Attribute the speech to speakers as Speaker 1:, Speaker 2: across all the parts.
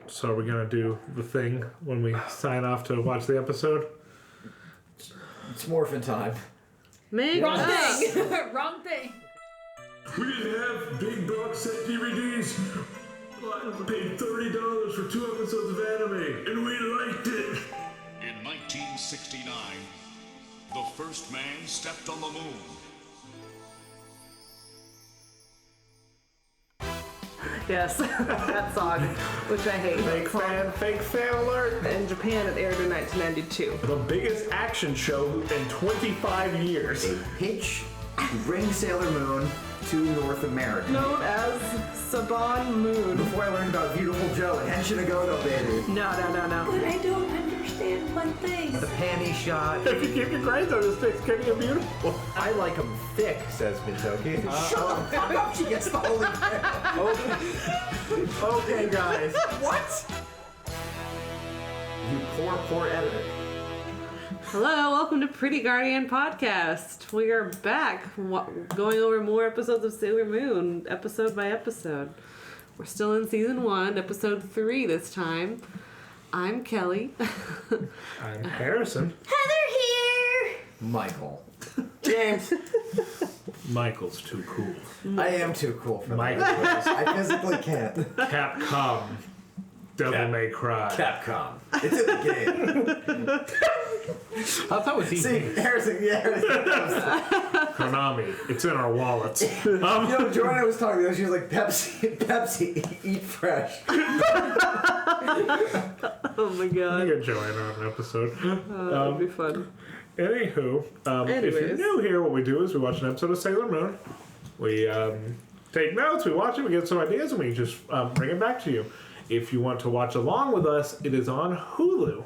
Speaker 1: So are we going to do the thing when we sign off to watch the episode?
Speaker 2: It's morphin' time.
Speaker 3: Wrong thing! Wrong thing!
Speaker 4: We didn't have big box set DVDs. I paid $30 for 2 episodes of anime, and we liked it.
Speaker 5: In 1969, the first man stepped on the moon.
Speaker 6: Yes, that song, which I hate.
Speaker 1: Fake fan alert!
Speaker 6: In Japan, it aired in 1992.
Speaker 1: The biggest action show in 25 years.
Speaker 2: A pitch to bring Sailor Moon to North America.
Speaker 6: Known as Saban Moon.
Speaker 2: Before I learned about Beautiful Joe and Henshin Agoto, baby.
Speaker 6: No.
Speaker 3: But I don't understand one thing.
Speaker 2: The panty shot.
Speaker 1: If you keep your grades on this thing's getting you beautiful.
Speaker 7: I like them thick, says Mitoki.
Speaker 2: Shut the fuck up, she gets the holy grail.
Speaker 7: Okay, guys.
Speaker 2: What? You poor editor.
Speaker 6: Hello, welcome to Pretty Guardian Podcast. We are back going over more episodes of Sailor Moon, episode by episode. We're still in season 1, episode 3 this time. I'm Kelly.
Speaker 1: I'm Harrison.
Speaker 3: Heather here!
Speaker 2: Michael.
Speaker 7: James.
Speaker 1: Michael's too cool.
Speaker 2: I am too cool for
Speaker 1: Michael
Speaker 2: that. I physically can't.
Speaker 1: Capcom. Devil May Cry.
Speaker 2: Capcom. It's in the game.
Speaker 7: I thought it was easy.
Speaker 2: See, Harrison,
Speaker 1: Konami. It's in our wallets.
Speaker 2: You know, Joanna was talking to me, she was like, Pepsi, eat fresh.
Speaker 6: Oh my
Speaker 1: I
Speaker 6: god.
Speaker 1: get Joanna on an episode.
Speaker 6: That'd be fun.
Speaker 1: Anywho, if you're new here, what we do is we watch an episode of Sailor Moon. We take notes, we watch it, we get some ideas, and we just bring it back to you. If you want to watch along with us, it is on Hulu.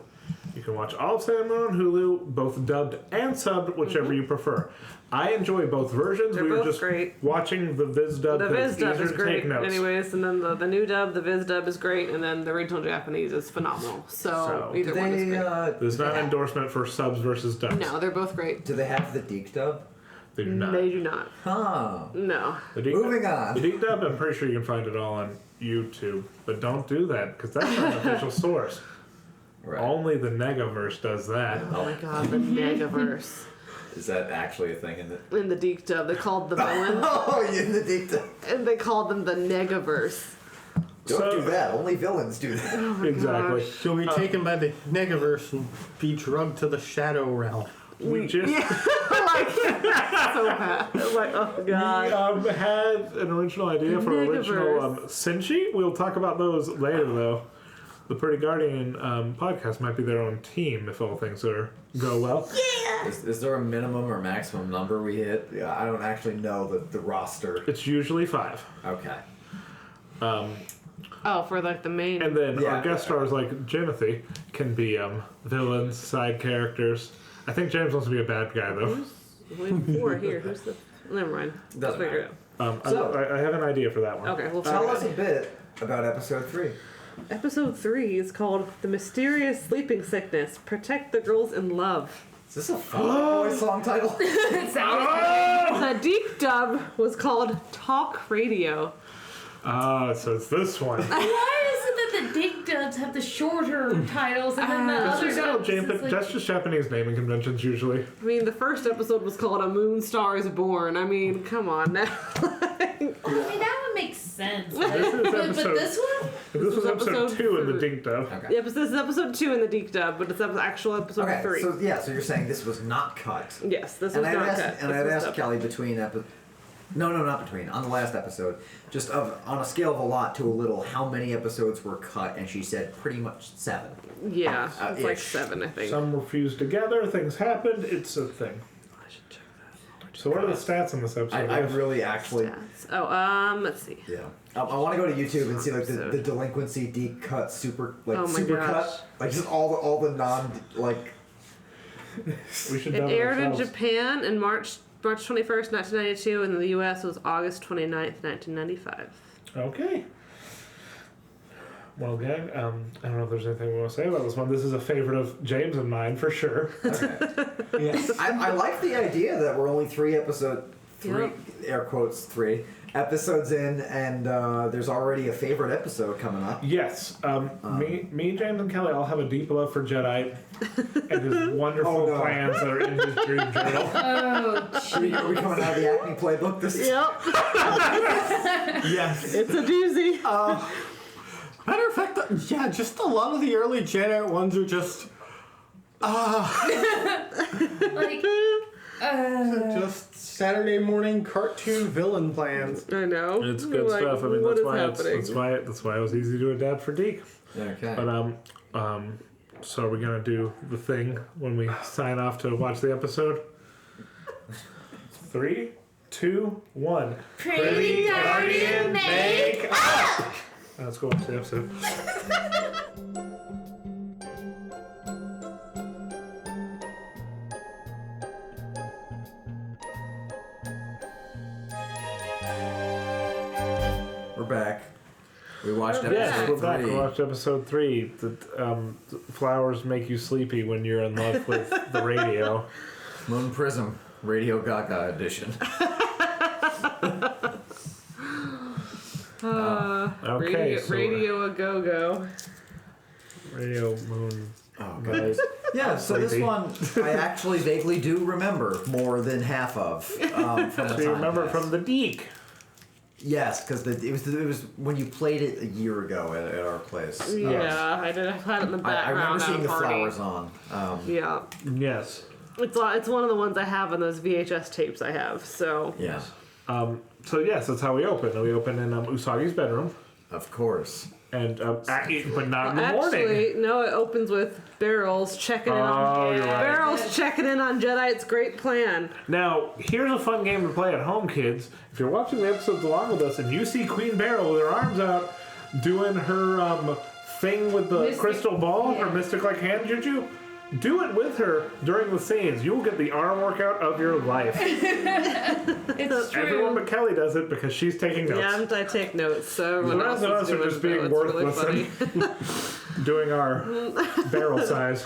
Speaker 1: You can watch all of Sailor Moon on Hulu, both dubbed and subbed, whichever you prefer. I enjoy both versions.
Speaker 6: They're
Speaker 1: we were
Speaker 6: both
Speaker 1: just
Speaker 6: great.
Speaker 1: watching the Viz dub.
Speaker 6: The Viz dub is
Speaker 1: to
Speaker 6: great,
Speaker 1: take notes.
Speaker 6: anyways, and then the new dub, the Viz dub is great, and then the original Japanese is phenomenal. So either one is great.
Speaker 1: There's not an endorsement for subs versus dubs.
Speaker 6: No, they're both great.
Speaker 2: Do they have the Deke dub?
Speaker 1: They do not.
Speaker 6: They do not.
Speaker 2: Huh.
Speaker 6: No.
Speaker 2: Moving on.
Speaker 1: The Deke dub, I'm pretty sure you can find it all on YouTube, but don't do that because that's not an official source.
Speaker 2: Right.
Speaker 1: Only the Negaverse does that.
Speaker 6: Oh my god, the Negaverse.
Speaker 2: Is that actually a thing in the...
Speaker 6: In the Deke dub, they called the villains,
Speaker 2: Oh, you're in the Deke dub.
Speaker 6: and they called them the Negaverse.
Speaker 2: Don't do that. Only villains do that.
Speaker 1: Exactly.
Speaker 6: gosh.
Speaker 7: She'll be taken by the Negaverse and be drugged to the Shadow Realm.
Speaker 1: We just
Speaker 6: So bad. I'm like, oh god.
Speaker 1: had an original idea for original Senshi. We'll talk about those later, though. The Pretty Guardian podcast might be their own team if all things go well.
Speaker 3: Yeah!
Speaker 2: Is there a minimum or maximum number we hit? Yeah, I don't actually know the roster.
Speaker 1: It's usually 5.
Speaker 2: Okay.
Speaker 6: Oh, for like the main.
Speaker 1: And then our guest stars like Jimothy can be villains, side characters. I think James wants to be a bad guy, though.
Speaker 6: Who's here? Who's the... Never mind. Let's figure it out.
Speaker 1: I have an idea for that one.
Speaker 6: Okay, we'll
Speaker 2: Tell
Speaker 6: figure
Speaker 2: us
Speaker 6: it
Speaker 2: a bit about episode 3.
Speaker 6: out. Episode 3 is called The Mysterious Sleeping Sickness. Protect the Girls in Love.
Speaker 2: Is this a Fall Out Boy song title?
Speaker 6: The Deke dub was called Talk Radio.
Speaker 1: So it's this one.
Speaker 3: Why is it that the Deke dubs have the shorter titles and then the other dubs?
Speaker 1: That's just Japanese naming conventions usually.
Speaker 6: I mean, the first episode was called A Moon Star is Born. I mean, come on now.
Speaker 3: I mean, that would make sense. But
Speaker 1: This is
Speaker 3: this one?
Speaker 1: This was episode 2 in the Dink Dub.
Speaker 2: Okay.
Speaker 6: Yep, this is episode 2 in the Deke dub, but it's actual episode 3.
Speaker 2: So you're saying this was not cut.
Speaker 6: Yes, this was not cut.
Speaker 2: And I'd asked Kelly between not between, on the last episode, just on a scale of a lot to a little, how many episodes were cut, and she said pretty much 7.
Speaker 6: Yeah, it's like
Speaker 2: ish.
Speaker 6: 7, I think.
Speaker 1: Some were fused together, things happened, it's a thing.
Speaker 6: I should check that.
Speaker 1: So what are the stats on this episode?
Speaker 2: I really actually...
Speaker 6: Stats. Oh, let's see.
Speaker 2: Yeah. I want to go to YouTube and see like the delinquency deep cut super super cut, like just all the non like.
Speaker 1: We should.
Speaker 6: It aired in Japan in March 21st, 1992, and in the U.S. was August 29th, 1995.
Speaker 1: Okay. Well, gang, I don't know if there's anything we want to say about this one. This is a favorite of James and mine for sure.
Speaker 2: Okay. Yes. I like the idea that we're only 3 episodes air quotes 3 episodes in, and there's already a favorite episode coming up.
Speaker 1: Yes. Me, James, and Kelly all have a deep love for Jadeite and his wonderful plans that are in his dream journal.
Speaker 3: Oh,
Speaker 2: Are we coming out of the Acme playbook this
Speaker 6: Yep.
Speaker 7: Yes.
Speaker 6: It's a doozy.
Speaker 7: Matter of fact, yeah, just a lot of the early Jadeite ones are just
Speaker 3: like,
Speaker 7: just Saturday morning cartoon villain plans.
Speaker 6: I know.
Speaker 1: It's good
Speaker 6: Like,
Speaker 1: stuff. I mean,
Speaker 6: what
Speaker 1: that's
Speaker 6: is
Speaker 1: why
Speaker 6: happening?
Speaker 1: that's why it was easy to adapt for Deke.
Speaker 2: Okay.
Speaker 1: But so are we gonna do the thing when we sign off to watch the episode? 3, 2, 1.
Speaker 3: Pretty Guardian make up!
Speaker 1: Let's go watch the episode.
Speaker 2: We're back. We watched
Speaker 1: Yes,
Speaker 2: episode
Speaker 1: we're back.
Speaker 2: 3.
Speaker 1: We watched episode 3. The flowers make you sleepy when you're in love with the radio.
Speaker 2: Moon Prism, Radio Gaga edition.
Speaker 1: Okay, so
Speaker 6: Radio a go go.
Speaker 1: Radio Moon.
Speaker 2: Oh, guys. Yeah, so this
Speaker 1: Sleepy.
Speaker 2: one I actually vaguely do remember more than half of. From the
Speaker 1: So you remember it
Speaker 2: time
Speaker 1: from the Deke.
Speaker 2: Yes, because it was when you played it a year ago at our place.
Speaker 6: Yeah, I've had it in the
Speaker 2: I
Speaker 6: background.
Speaker 2: remember seeing
Speaker 6: at
Speaker 2: the
Speaker 6: a party.
Speaker 2: flowers on.
Speaker 6: Yeah,
Speaker 1: Yes.
Speaker 6: it's one of the ones I have on those VHS tapes I have. So
Speaker 2: Yeah,
Speaker 1: So yes, that's how we open. We open in Usagi's bedroom,
Speaker 2: of course.
Speaker 1: and but not in the morning.
Speaker 6: actually, no, it opens with Barrels checking in on
Speaker 1: you're right.
Speaker 6: Barrels checking in on Jedite's great plan.
Speaker 1: Now, here's a fun game to play at home, kids. If you're watching the episodes along with us and you see Queen Beryl with her arms out doing her thing with the
Speaker 3: Mystic-
Speaker 1: crystal ball,
Speaker 3: yeah.
Speaker 1: her mystic-like hand juju, do it with her during the scenes. You will get the arm workout of your life.
Speaker 3: It's true.
Speaker 1: Everyone but Kelly does it because she's taking notes.
Speaker 6: Yeah, I take notes, so everyone
Speaker 1: The
Speaker 6: else
Speaker 1: rest of
Speaker 6: is
Speaker 1: us are
Speaker 6: doing
Speaker 1: just
Speaker 6: so
Speaker 1: being
Speaker 6: it's really
Speaker 1: worthless
Speaker 6: funny.
Speaker 1: doing our barrel size.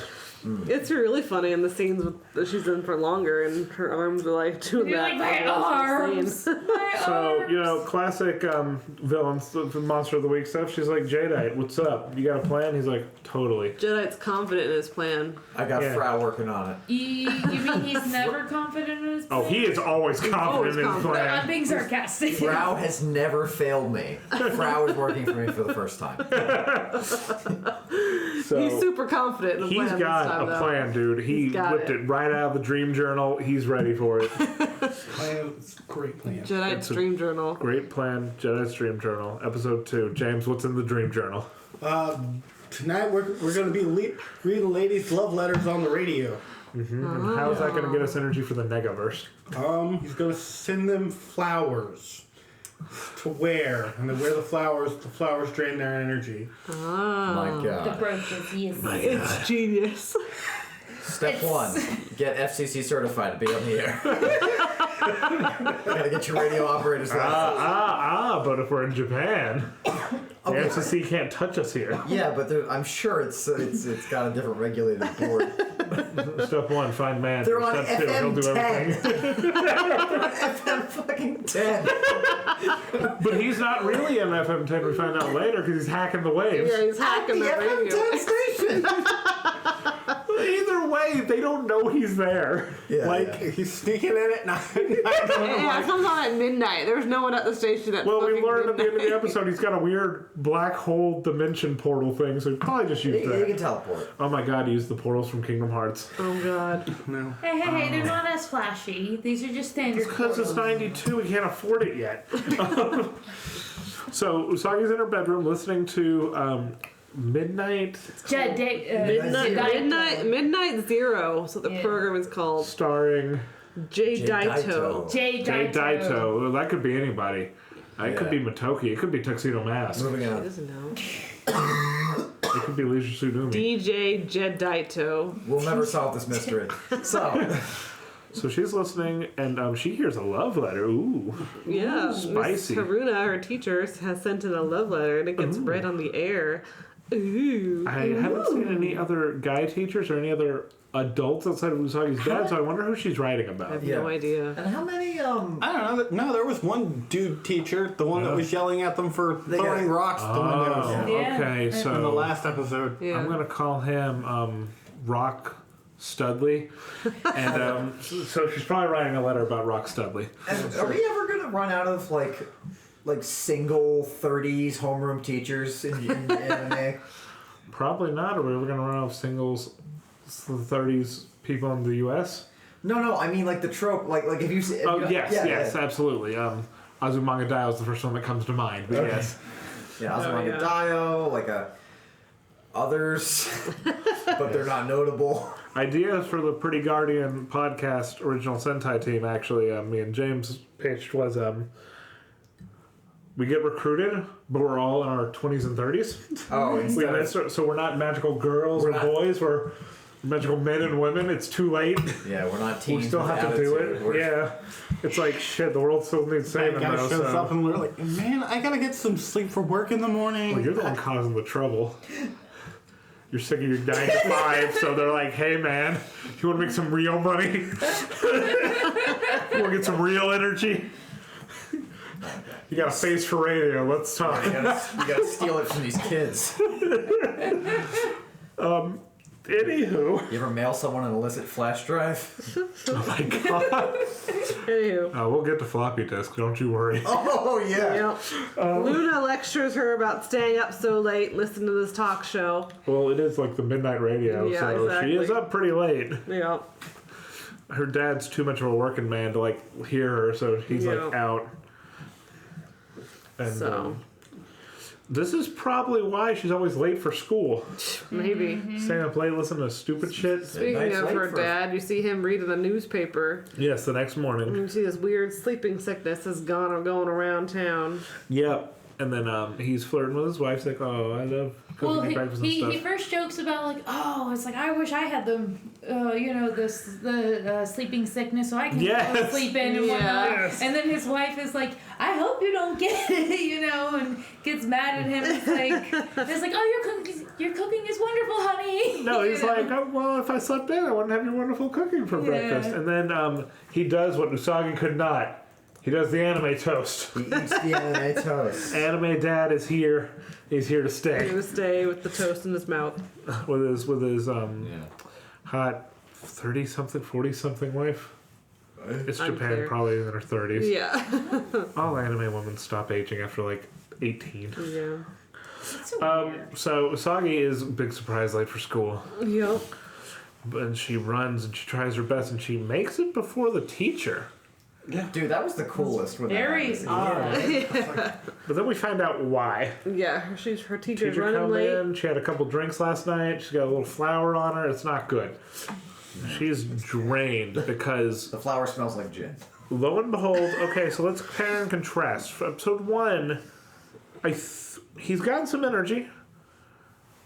Speaker 6: It's really funny in the scenes that she's in for longer, and her arms are like doing
Speaker 3: You're
Speaker 6: that.
Speaker 3: like, my
Speaker 6: all the
Speaker 3: arms!
Speaker 6: scene.
Speaker 3: My
Speaker 1: So, you know,
Speaker 3: arms!
Speaker 1: classic villains, the Monster of the Week stuff. She's like, Jadeite, what's up? You got a plan? He's like, totally.
Speaker 6: Jedite's confident in his plan.
Speaker 2: I got
Speaker 1: Yeah.
Speaker 2: Frau working on it.
Speaker 3: You mean he's never confident in his
Speaker 1: Oh, he is always confident
Speaker 6: always
Speaker 1: in his
Speaker 6: confident.
Speaker 3: I'm
Speaker 1: plan.
Speaker 3: being sarcastic.
Speaker 2: Frau has never failed me. Frau is working for me for the first time.
Speaker 1: So,
Speaker 6: He's super confident in the
Speaker 1: he's
Speaker 6: plan
Speaker 1: got
Speaker 6: this time,
Speaker 1: a
Speaker 6: though.
Speaker 1: plan, dude. He
Speaker 6: He's got
Speaker 1: whipped
Speaker 6: it.
Speaker 1: it right out of the dream journal. He's ready for it.
Speaker 7: It's a great plan.
Speaker 6: Jedite's
Speaker 1: a-
Speaker 6: dream journal.
Speaker 1: Great plan, Jedi's Dream Journal, episode 2. James, what's in the Dream Journal?
Speaker 7: Tonight we're going to be reading ladies' love letters on the radio.
Speaker 1: And how's that going to get us energy for the Negaverse?
Speaker 7: He's going to send them flowers to wear, and they wear the flowers drain their energy.
Speaker 2: My
Speaker 3: The
Speaker 2: God.
Speaker 3: brooches, yes.
Speaker 6: It's genius.
Speaker 2: Step 1, get FCC certified to be on the air. Gotta get your radio operator's license.
Speaker 1: But if we're in Japan, the FCC can't touch us here.
Speaker 2: Yeah, but I'm sure it's got a different regulated board.
Speaker 1: Step 1, find man.
Speaker 2: They're on
Speaker 1: Step 2, he'll do
Speaker 2: FM 10.
Speaker 1: everything.
Speaker 2: FM fucking 10.
Speaker 1: But he's not really on FM 10, we find out later, because he's hacking the waves.
Speaker 6: Yeah, he's hacking the
Speaker 2: FM
Speaker 6: radio.
Speaker 2: 10 station.
Speaker 1: Either way, they don't know he's there.
Speaker 2: Yeah,
Speaker 7: He's sneaking in at night.
Speaker 6: Yeah, it comes on at midnight. There's no one at the station at
Speaker 1: Well, we
Speaker 6: fucking
Speaker 1: learned at the end of the
Speaker 6: midnight.
Speaker 1: episode he's got a weird black hole dimension portal thing, so he probably just used
Speaker 2: You can
Speaker 1: that.
Speaker 2: teleport.
Speaker 1: Oh my god, he used the portals from Kingdom Hearts.
Speaker 6: Oh god.
Speaker 7: No.
Speaker 3: Hey, they're not as flashy. These are just standard.
Speaker 1: Because it's
Speaker 3: portals.
Speaker 1: 92, we can't afford it yet. So, Usagi's in her bedroom listening to Midnight
Speaker 6: Midnight Zero. So the program is called
Speaker 1: starring
Speaker 6: Jadeite.
Speaker 1: Jadeite. Well, that could be anybody. It could
Speaker 2: Yeah.
Speaker 1: be Matoki. It could be Tuxedo Mask.
Speaker 2: Moving
Speaker 6: He
Speaker 2: on.
Speaker 6: doesn't know.
Speaker 1: It could be Leisure Sudumi.
Speaker 6: DJ Jadeite.
Speaker 2: We'll never solve this mystery. So,
Speaker 1: So she's listening, and she hears a love letter. Ooh.
Speaker 6: Yeah,
Speaker 1: Spicy.
Speaker 6: Miss Haruna, her teacher, has sent in a love letter, and it gets read on the air. Ooh.
Speaker 1: I haven't seen any other guy teachers or any other adults outside of Usagi's dad, so I wonder who she's writing
Speaker 6: I
Speaker 1: about.
Speaker 6: have no idea.
Speaker 2: And how many,
Speaker 7: I don't know. No, there was one dude teacher, the one that was yelling at them for throwing rocks at the windows
Speaker 3: Yeah.
Speaker 1: Okay,
Speaker 7: in the
Speaker 1: so
Speaker 7: last episode.
Speaker 6: Yeah.
Speaker 1: I'm gonna call him Rock Studley, and so she's probably writing a letter about Rock Studley.
Speaker 2: and are we ever gonna run out of like single 30s homeroom teachers in anime?
Speaker 1: Probably not. Are we ever gonna run out of singles 30s people in the U.S.?
Speaker 2: No, I mean like the trope, like if you see.
Speaker 1: Oh yes, absolutely. Azumanga Daioh is the first one that comes to mind, but yes.
Speaker 2: Yeah, Azumanga Daioh, like others, but they're not notable.
Speaker 1: Ideas for the Pretty Guardian podcast original Sentai team, actually, me and James pitched was we get recruited, but we're all in our 20s and 30s.
Speaker 2: Oh,
Speaker 1: So we're not magical girls or boys, we're magical men and women. It's too late.
Speaker 2: Yeah, we're not teens.
Speaker 1: We still
Speaker 2: with
Speaker 1: have to do
Speaker 2: attitude.
Speaker 1: it. Yeah. It's like, shit, the world still needs
Speaker 7: That
Speaker 1: saving
Speaker 7: guy
Speaker 1: though.
Speaker 7: shows
Speaker 1: So.
Speaker 7: up and we're like, man, I gotta get some sleep for work in the morning.
Speaker 1: Well, you're the one causing the trouble. You're sick of your 9 to 5, so they're like, hey man, you want to make some real money? You want to get some real energy? You got a face for radio, let's talk.
Speaker 2: You gotta steal it from these kids.
Speaker 1: Anywho.
Speaker 2: You ever mail someone an illicit flash drive?
Speaker 1: Oh my god.
Speaker 6: Anywho.
Speaker 1: We'll get to floppy disk, don't you worry.
Speaker 2: Oh, yeah.
Speaker 6: Yep. Luna lectures her about staying up so late, listening to this talk show.
Speaker 1: Well, it is like the midnight radio,
Speaker 6: Yeah,
Speaker 1: so
Speaker 6: exactly.
Speaker 1: she is up pretty late.
Speaker 6: Yeah.
Speaker 1: Her dad's too much of a working man to like hear her, so he's like out. And
Speaker 6: So.
Speaker 1: this is probably why she's always late for school.
Speaker 6: Maybe.
Speaker 1: Staying up late, listening to stupid shit.
Speaker 6: Speaking
Speaker 2: Night's
Speaker 6: of
Speaker 2: late
Speaker 6: her
Speaker 2: for-
Speaker 6: dad, you see him reading the newspaper.
Speaker 1: Yes, the next morning.
Speaker 6: You see this weird sleeping sickness is going around town.
Speaker 1: Yep. And then he's flirting with his wife. He's like, oh, I love cooking
Speaker 3: Well,
Speaker 1: you breakfast and
Speaker 3: he
Speaker 1: stuff.
Speaker 3: first jokes about like, oh, it's like I wish I had the sleeping sickness so I can
Speaker 1: Yes.
Speaker 3: sleep in and whatnot.
Speaker 1: Yes.
Speaker 3: And then his wife is like, I hope you don't get it, and gets mad at him. It's like, oh, your cooking is wonderful, honey.
Speaker 1: No, he's like, oh, well, if I slept in, I wouldn't have your wonderful cooking for breakfast. And then he does what Usagi could not. He does the anime toast.
Speaker 2: He eats the anime toast.
Speaker 1: Anime dad is here. He's here to
Speaker 6: He's
Speaker 1: stay
Speaker 6: gonna stay with the toast in his mouth.
Speaker 1: with his hot 30-something, 40-something wife. It's Japan,
Speaker 6: Unclear.
Speaker 1: probably in her 30s.
Speaker 6: Yeah.
Speaker 1: All anime women stop aging after like 18.
Speaker 6: Yeah.
Speaker 1: So Usagi is a big surprise late for school.
Speaker 6: Yep.
Speaker 1: And she runs and she tries her best and she makes it before the teacher.
Speaker 2: Dude, that was the coolest. When
Speaker 3: Very
Speaker 2: that
Speaker 3: odd.
Speaker 1: But then we find out why.
Speaker 6: Yeah. Her teacher's
Speaker 1: Teacher
Speaker 6: running
Speaker 1: come
Speaker 6: late.
Speaker 1: in, she had a couple drinks last night, she's got a little flour on her, it's not good. She's drained because
Speaker 2: The flower smells like gin.
Speaker 1: lo and behold, okay, so let's compare and contrast. For episode 1, he's gotten some energy.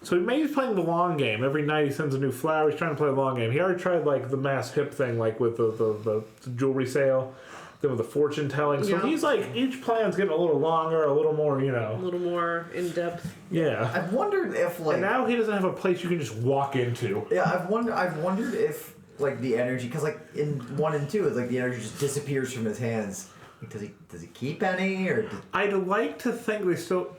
Speaker 1: So maybe he's playing the long game. Every night he sends a new flower. He's trying to play the long game. He already tried like the mass hip thing, like with the jewelry sale, then with the fortune telling. So
Speaker 6: Yeah.
Speaker 1: he's like each plan's getting a little longer, a little more,
Speaker 6: A little more in depth.
Speaker 1: Yeah.
Speaker 2: I've wondered if
Speaker 1: And now he doesn't have a place you can just walk into.
Speaker 2: Yeah, I've wondered if like the energy, because like in 1 and 2, it's like the energy just disappears from his hands. Like, does he keep any or?
Speaker 1: I'd like to think they still,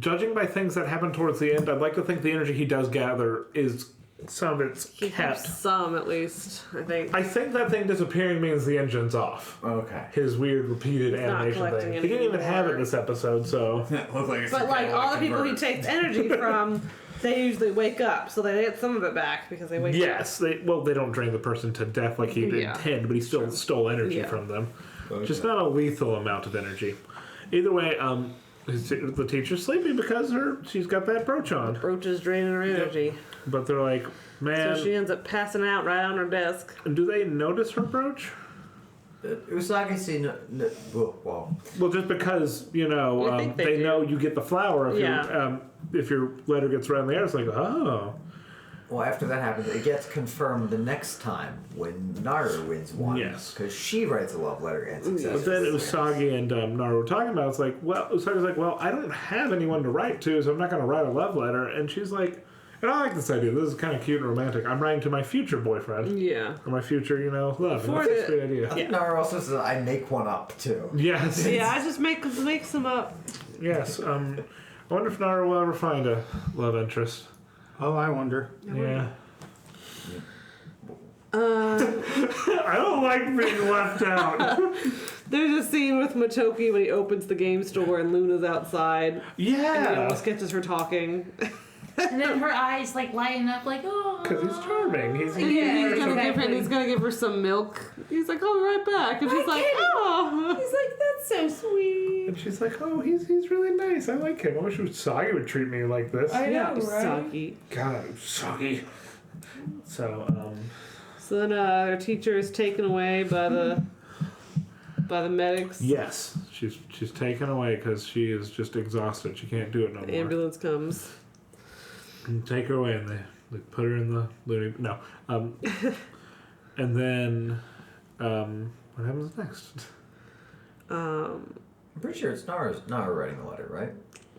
Speaker 1: judging by things that happen towards the end, I'd like to think the energy he does gather is some of it's
Speaker 6: He
Speaker 1: kept.
Speaker 6: keeps some at least, I think.
Speaker 1: I think that thing disappearing means the engine's off.
Speaker 2: Okay.
Speaker 1: His weird repeated
Speaker 6: not
Speaker 1: animation
Speaker 6: collecting
Speaker 1: thing. He didn't even have it
Speaker 6: anymore.
Speaker 1: this episode, so.
Speaker 6: But like all the people he takes energy from, they usually wake up, so they get some of it back because they wake up.
Speaker 1: Yes, they don't drain the person to death like he did
Speaker 6: Yeah.
Speaker 1: 10, but he still stole energy
Speaker 6: Yeah.
Speaker 1: from them. Just not a lethal amount of energy. Either way, the teacher's sleeping because she's got that brooch on.
Speaker 6: Brooch is draining her energy.
Speaker 1: But they're like, man,
Speaker 6: So she ends up passing out right on her desk.
Speaker 1: do they notice her brooch?
Speaker 2: Usagi seen well.
Speaker 1: Well, just because
Speaker 6: I think they
Speaker 1: they
Speaker 6: do.
Speaker 1: know you get the flower if
Speaker 6: Yeah.
Speaker 1: if your letter gets around the air, it's like, oh,
Speaker 2: Well, after that happens, it gets confirmed the next time when Naru wins one.
Speaker 1: Yes.
Speaker 2: Because she writes a love letter and successfully.
Speaker 1: But then Usagi and Naru were talking about, it's like, well, Usagi's like, well, I don't have anyone to write to, so I'm not going to write a love letter. And she's like, and I like this idea. This is kind of cute and romantic. I'm writing to my future boyfriend.
Speaker 6: Yeah.
Speaker 1: Or my future, love. And that's a great idea.
Speaker 2: I think Naru also says, I make one up, too.
Speaker 1: Yes.
Speaker 6: Yeah, I just make some up.
Speaker 1: Yes. I wonder if Naru will ever find a love interest.
Speaker 7: Oh, I wonder.
Speaker 1: Yeah. I don't like being left out.
Speaker 6: There's a scene with Motoki when he opens the game store and Luna's outside. And he
Speaker 1: Yeah.
Speaker 6: almost catches her talking.
Speaker 3: And then her eyes like lighten up like, oh.
Speaker 1: Because he's charming. He's
Speaker 6: He's gonna give her some milk. He's like, I'll be right back. And she's like, oh.
Speaker 3: He's like, that's so sweet.
Speaker 1: And she's like, oh, he's really nice. I like him. I wish Usagi would treat me like this.
Speaker 3: I know, right?
Speaker 6: Usagi.
Speaker 1: God, Usagi. So,
Speaker 6: So then their teacher is taken away by the medics.
Speaker 1: yes, she's taken away because she is just exhausted. She can't do it no
Speaker 6: The
Speaker 1: more.
Speaker 6: ambulance comes.
Speaker 1: And take her away, and they put her in the loony. No, and then what happens next?
Speaker 2: I'm pretty sure it's Naru writing the letter, right?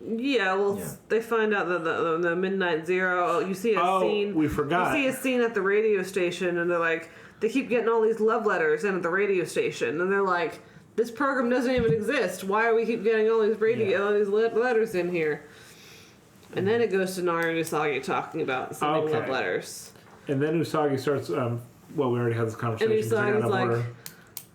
Speaker 6: Yeah, well,
Speaker 2: Yeah.
Speaker 6: they find out that the Midnight Zero. You see a scene.
Speaker 1: We forgot.
Speaker 6: You see a scene at the radio station, and they're like, they keep getting all these love letters in at the radio station, and they're like, this program doesn't even exist. Why are we keep getting all these all these letters in here? And then it goes to Naru and Usagi talking about sending love letters.
Speaker 1: And then Usagi starts. Well, we already had this conversation.
Speaker 6: And Usagi's like,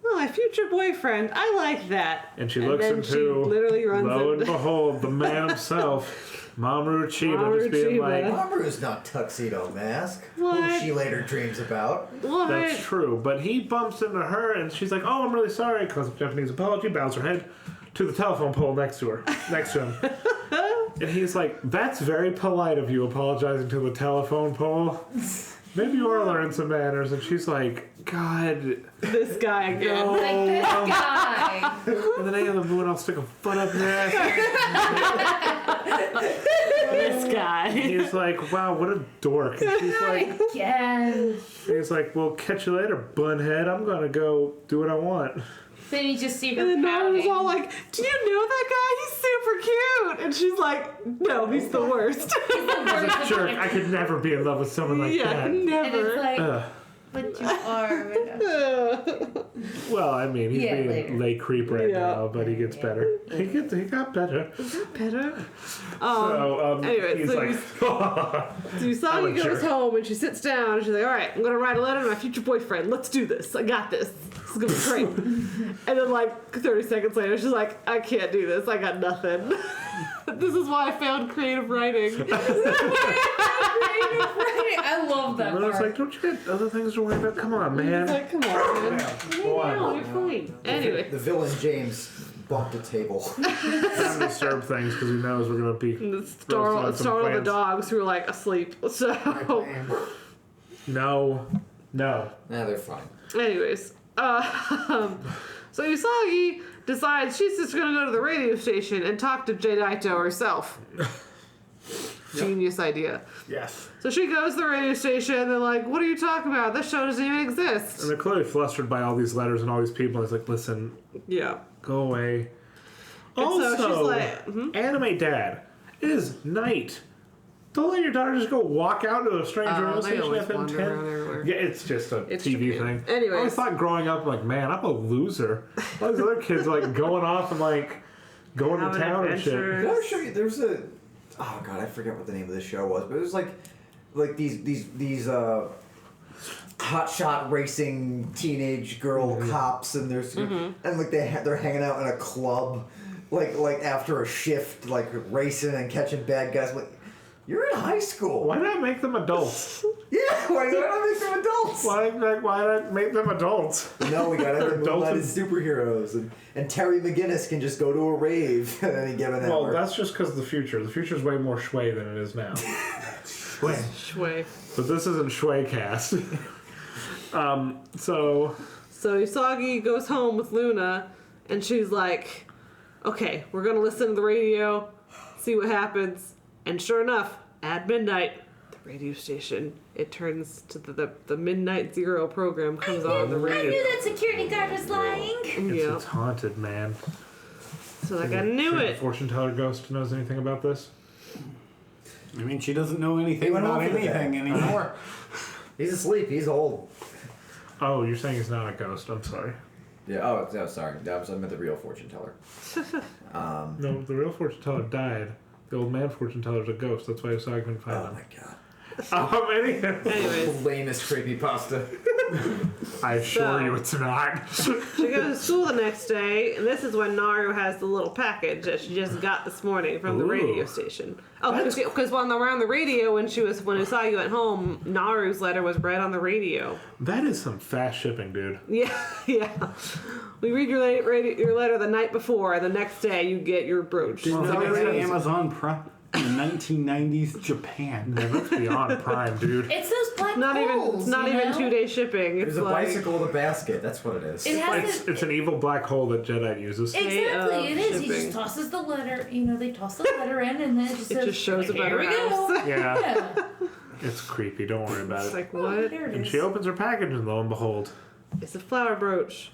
Speaker 6: oh, my future boyfriend. I like that.
Speaker 1: And she
Speaker 6: and
Speaker 1: looks
Speaker 6: then
Speaker 1: into,
Speaker 6: she literally runs
Speaker 1: lo
Speaker 6: in.
Speaker 1: and behold, the man himself, Mamoru Chiba, just being
Speaker 6: Chiba.
Speaker 1: like,
Speaker 2: Mamoru's not Tuxedo Mask,
Speaker 6: What?
Speaker 2: who she later dreams about.
Speaker 6: What?
Speaker 1: that's true. But he bumps into her, and she's like, oh, I'm really sorry, because of Japanese apology, bows her head to the telephone pole next to him. And he's like, that's very polite of you, apologizing to the telephone pole. Maybe you are learning some manners. And she's like, God.
Speaker 6: This guy again.
Speaker 1: No.
Speaker 3: Like this guy.
Speaker 1: In the name of the moon, I'll stick a foot up your ass.
Speaker 6: This guy.
Speaker 1: He's like, wow, what a dork. And she's like,
Speaker 3: Again.
Speaker 1: he's like, well, catch you later, bunhead. I'm going to go do what I want.
Speaker 3: Then you just see her
Speaker 6: And then Naru's
Speaker 3: pouting.
Speaker 6: all like, do you know that guy? He's super cute. And she's like, no, he's the worst.
Speaker 1: He's a jerk. I could never be in love with someone like
Speaker 6: Yeah,
Speaker 1: that.
Speaker 3: And
Speaker 6: never.
Speaker 3: it's like,
Speaker 1: Ugh.
Speaker 3: but you are.
Speaker 1: Well, I mean, he's
Speaker 3: Yeah,
Speaker 1: being
Speaker 3: later.
Speaker 1: lay creep right
Speaker 6: Yeah.
Speaker 1: now, but he gets better. He got better.
Speaker 6: Better.
Speaker 1: So,
Speaker 6: anyway,
Speaker 1: he's
Speaker 6: so
Speaker 1: like,
Speaker 6: So
Speaker 1: I'm
Speaker 6: Usagi
Speaker 1: a
Speaker 6: goes
Speaker 1: jerk.
Speaker 6: home and she sits down and she's like, all right, I'm going to write a letter to my future boyfriend. Let's do this. I got this. This is going to be great. And then like 30 seconds later, she's like, I can't do this. I got nothing. This is why I found creative writing.
Speaker 3: I love that
Speaker 1: and I was
Speaker 3: part.
Speaker 1: like, don't you get other things to worry about? Come on,
Speaker 6: It's
Speaker 1: man.
Speaker 6: like, come on, man.
Speaker 1: Why?
Speaker 6: No, you're fine. Anyway,
Speaker 2: The villain James bumped a table.
Speaker 1: Trying to disturb things because he knows we're going to be.
Speaker 6: startle the
Speaker 1: plans.
Speaker 6: dogs who are like asleep. So,
Speaker 1: No.
Speaker 2: Nah, they're fine.
Speaker 6: anyways, so Usagi decides she's just gonna go to the radio station and talk to Jadeite herself. Genius idea.
Speaker 7: Yes.
Speaker 6: So she goes to the radio station and they're like, what are you talking about? This show doesn't even
Speaker 1: And
Speaker 6: exist.
Speaker 1: they're clearly flustered by all these letters and all these people. He's like, listen,
Speaker 6: Yeah.
Speaker 1: go away.
Speaker 6: And so
Speaker 1: Also,
Speaker 6: she's like,
Speaker 1: anime dad, it is night. Don't let your daughter just go walk out to a strange radio
Speaker 6: they
Speaker 1: station
Speaker 6: always
Speaker 1: after
Speaker 6: wander
Speaker 1: 10.
Speaker 6: around everywhere.
Speaker 1: Yeah, it's just a
Speaker 6: It's
Speaker 1: TV
Speaker 6: Japan.
Speaker 1: thing.
Speaker 6: Anyways.
Speaker 1: I always thought growing up, like, man, I'm a loser. All these other kids like going off and like going to
Speaker 6: Having
Speaker 1: town and shit.
Speaker 6: adventures.
Speaker 2: Did I ever show you? There's a. Oh god, I forget what the name of the show was, but it was like these hotshot racing teenage girl cops, and there's and like they're hanging out in a club, like after a shift, like racing and catching bad guys. Like, you're in high school.
Speaker 1: Why not make them adults?
Speaker 2: Yeah, why not make them adults?
Speaker 1: Why not make them adults?
Speaker 2: No, we gotta have
Speaker 1: They're
Speaker 2: them blooded
Speaker 1: adults.
Speaker 2: superheroes, and Terry McGinnis can just go to a rave at any given
Speaker 1: Well,
Speaker 2: hour.
Speaker 1: that's just because of the future. The future's way more shui than it is now.
Speaker 6: Shui.
Speaker 1: But this isn't shui cast. So
Speaker 6: So Usagi goes home with Luna and she's like, okay, we're gonna listen to the radio, see what happens. And sure enough, at midnight, the radio station. It turns to the Midnight Zero program comes on the
Speaker 3: I
Speaker 6: radio.
Speaker 3: knew that security guard was lying.
Speaker 1: It's haunted, man.
Speaker 6: So like I knew
Speaker 1: The
Speaker 6: it.
Speaker 1: fortune teller ghost knows anything about this?
Speaker 7: I mean, she doesn't know anything
Speaker 2: went
Speaker 7: about
Speaker 2: home for the
Speaker 7: anything
Speaker 2: day.
Speaker 7: anymore.
Speaker 2: He's asleep. He's old.
Speaker 1: Oh, you're saying he's not a ghost. I'm sorry.
Speaker 2: Yeah. Oh, no, sorry. I meant the real fortune teller.
Speaker 1: No, the real fortune teller died. The old man fortune teller's a ghost. That's why Usagi couldn't find
Speaker 2: Oh
Speaker 1: him.
Speaker 2: my god.
Speaker 6: Anyways,
Speaker 2: Lamest creepypasta.
Speaker 1: I assure
Speaker 6: So-
Speaker 1: you it's not.
Speaker 6: she goes to school the next day, and this is when Naru has the little package that she just got this morning from the
Speaker 1: Ooh.
Speaker 6: radio station. Oh, because when they were on the radio, when Usagi went home, Naru's letter was read on the radio.
Speaker 1: That is some fast shipping, dude.
Speaker 6: Yeah. We read your letter the night before, and the next day you get your brooch.
Speaker 7: Well,
Speaker 6: No,
Speaker 7: it's
Speaker 6: really.
Speaker 7: on Amazon Prime in 1990s Japan.
Speaker 1: Man, that's beyond Prime, dude.
Speaker 3: It's those black
Speaker 6: Not
Speaker 3: holes,
Speaker 6: even
Speaker 3: you know?
Speaker 6: 2-day shipping. It's
Speaker 2: There's a
Speaker 6: like
Speaker 2: bicycle with a basket. That's what it is.
Speaker 3: It has
Speaker 1: It's an evil black hole that Jadeite uses.
Speaker 3: Exactly, it is. He
Speaker 6: shipping.
Speaker 3: just tosses the letter. You know, they toss the letter in, and then it just
Speaker 6: it
Speaker 3: says,
Speaker 6: just shows
Speaker 3: "Here
Speaker 6: about her
Speaker 3: we
Speaker 6: house.
Speaker 3: go."
Speaker 1: Yeah,
Speaker 3: Yeah.
Speaker 1: it's creepy. Don't worry about
Speaker 6: It's
Speaker 1: it.
Speaker 6: like
Speaker 3: Oh,
Speaker 6: what?
Speaker 3: there it
Speaker 1: And
Speaker 3: is.
Speaker 1: she opens her package, and lo and behold,
Speaker 6: It's a flower brooch.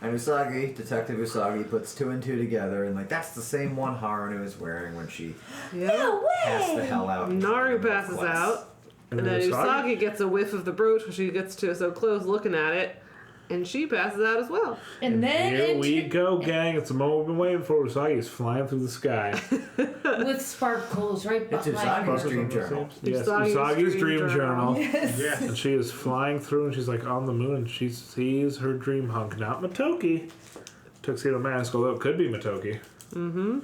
Speaker 2: And Usagi, Detective Usagi, puts two and two together, and like that's the same one Haruno is wearing when she
Speaker 3: No
Speaker 2: passed the
Speaker 3: way.
Speaker 2: hell out.
Speaker 6: Naru
Speaker 2: in the
Speaker 6: passes
Speaker 2: Northwest.
Speaker 6: out, and then Usagi gets a whiff of the brooch when she gets to so close looking at it, and she passes out as well.
Speaker 3: And then
Speaker 1: here we
Speaker 3: into-
Speaker 1: go, gang. It's the moment we've been waiting for. Usagi is flying through the sky.
Speaker 3: with sparkles right
Speaker 2: It's
Speaker 3: behind her.
Speaker 2: Usagi's dream journal.
Speaker 1: Yes,
Speaker 6: Usagi's
Speaker 1: Usagi's
Speaker 6: dream
Speaker 1: dream
Speaker 6: journal.
Speaker 1: journal.
Speaker 7: Yeah.
Speaker 1: And she is flying through, and she's like on the moon, and she sees her dream hunk, not Matoki. Tuxedo Mask, although it could be Matoki. Mm-hmm.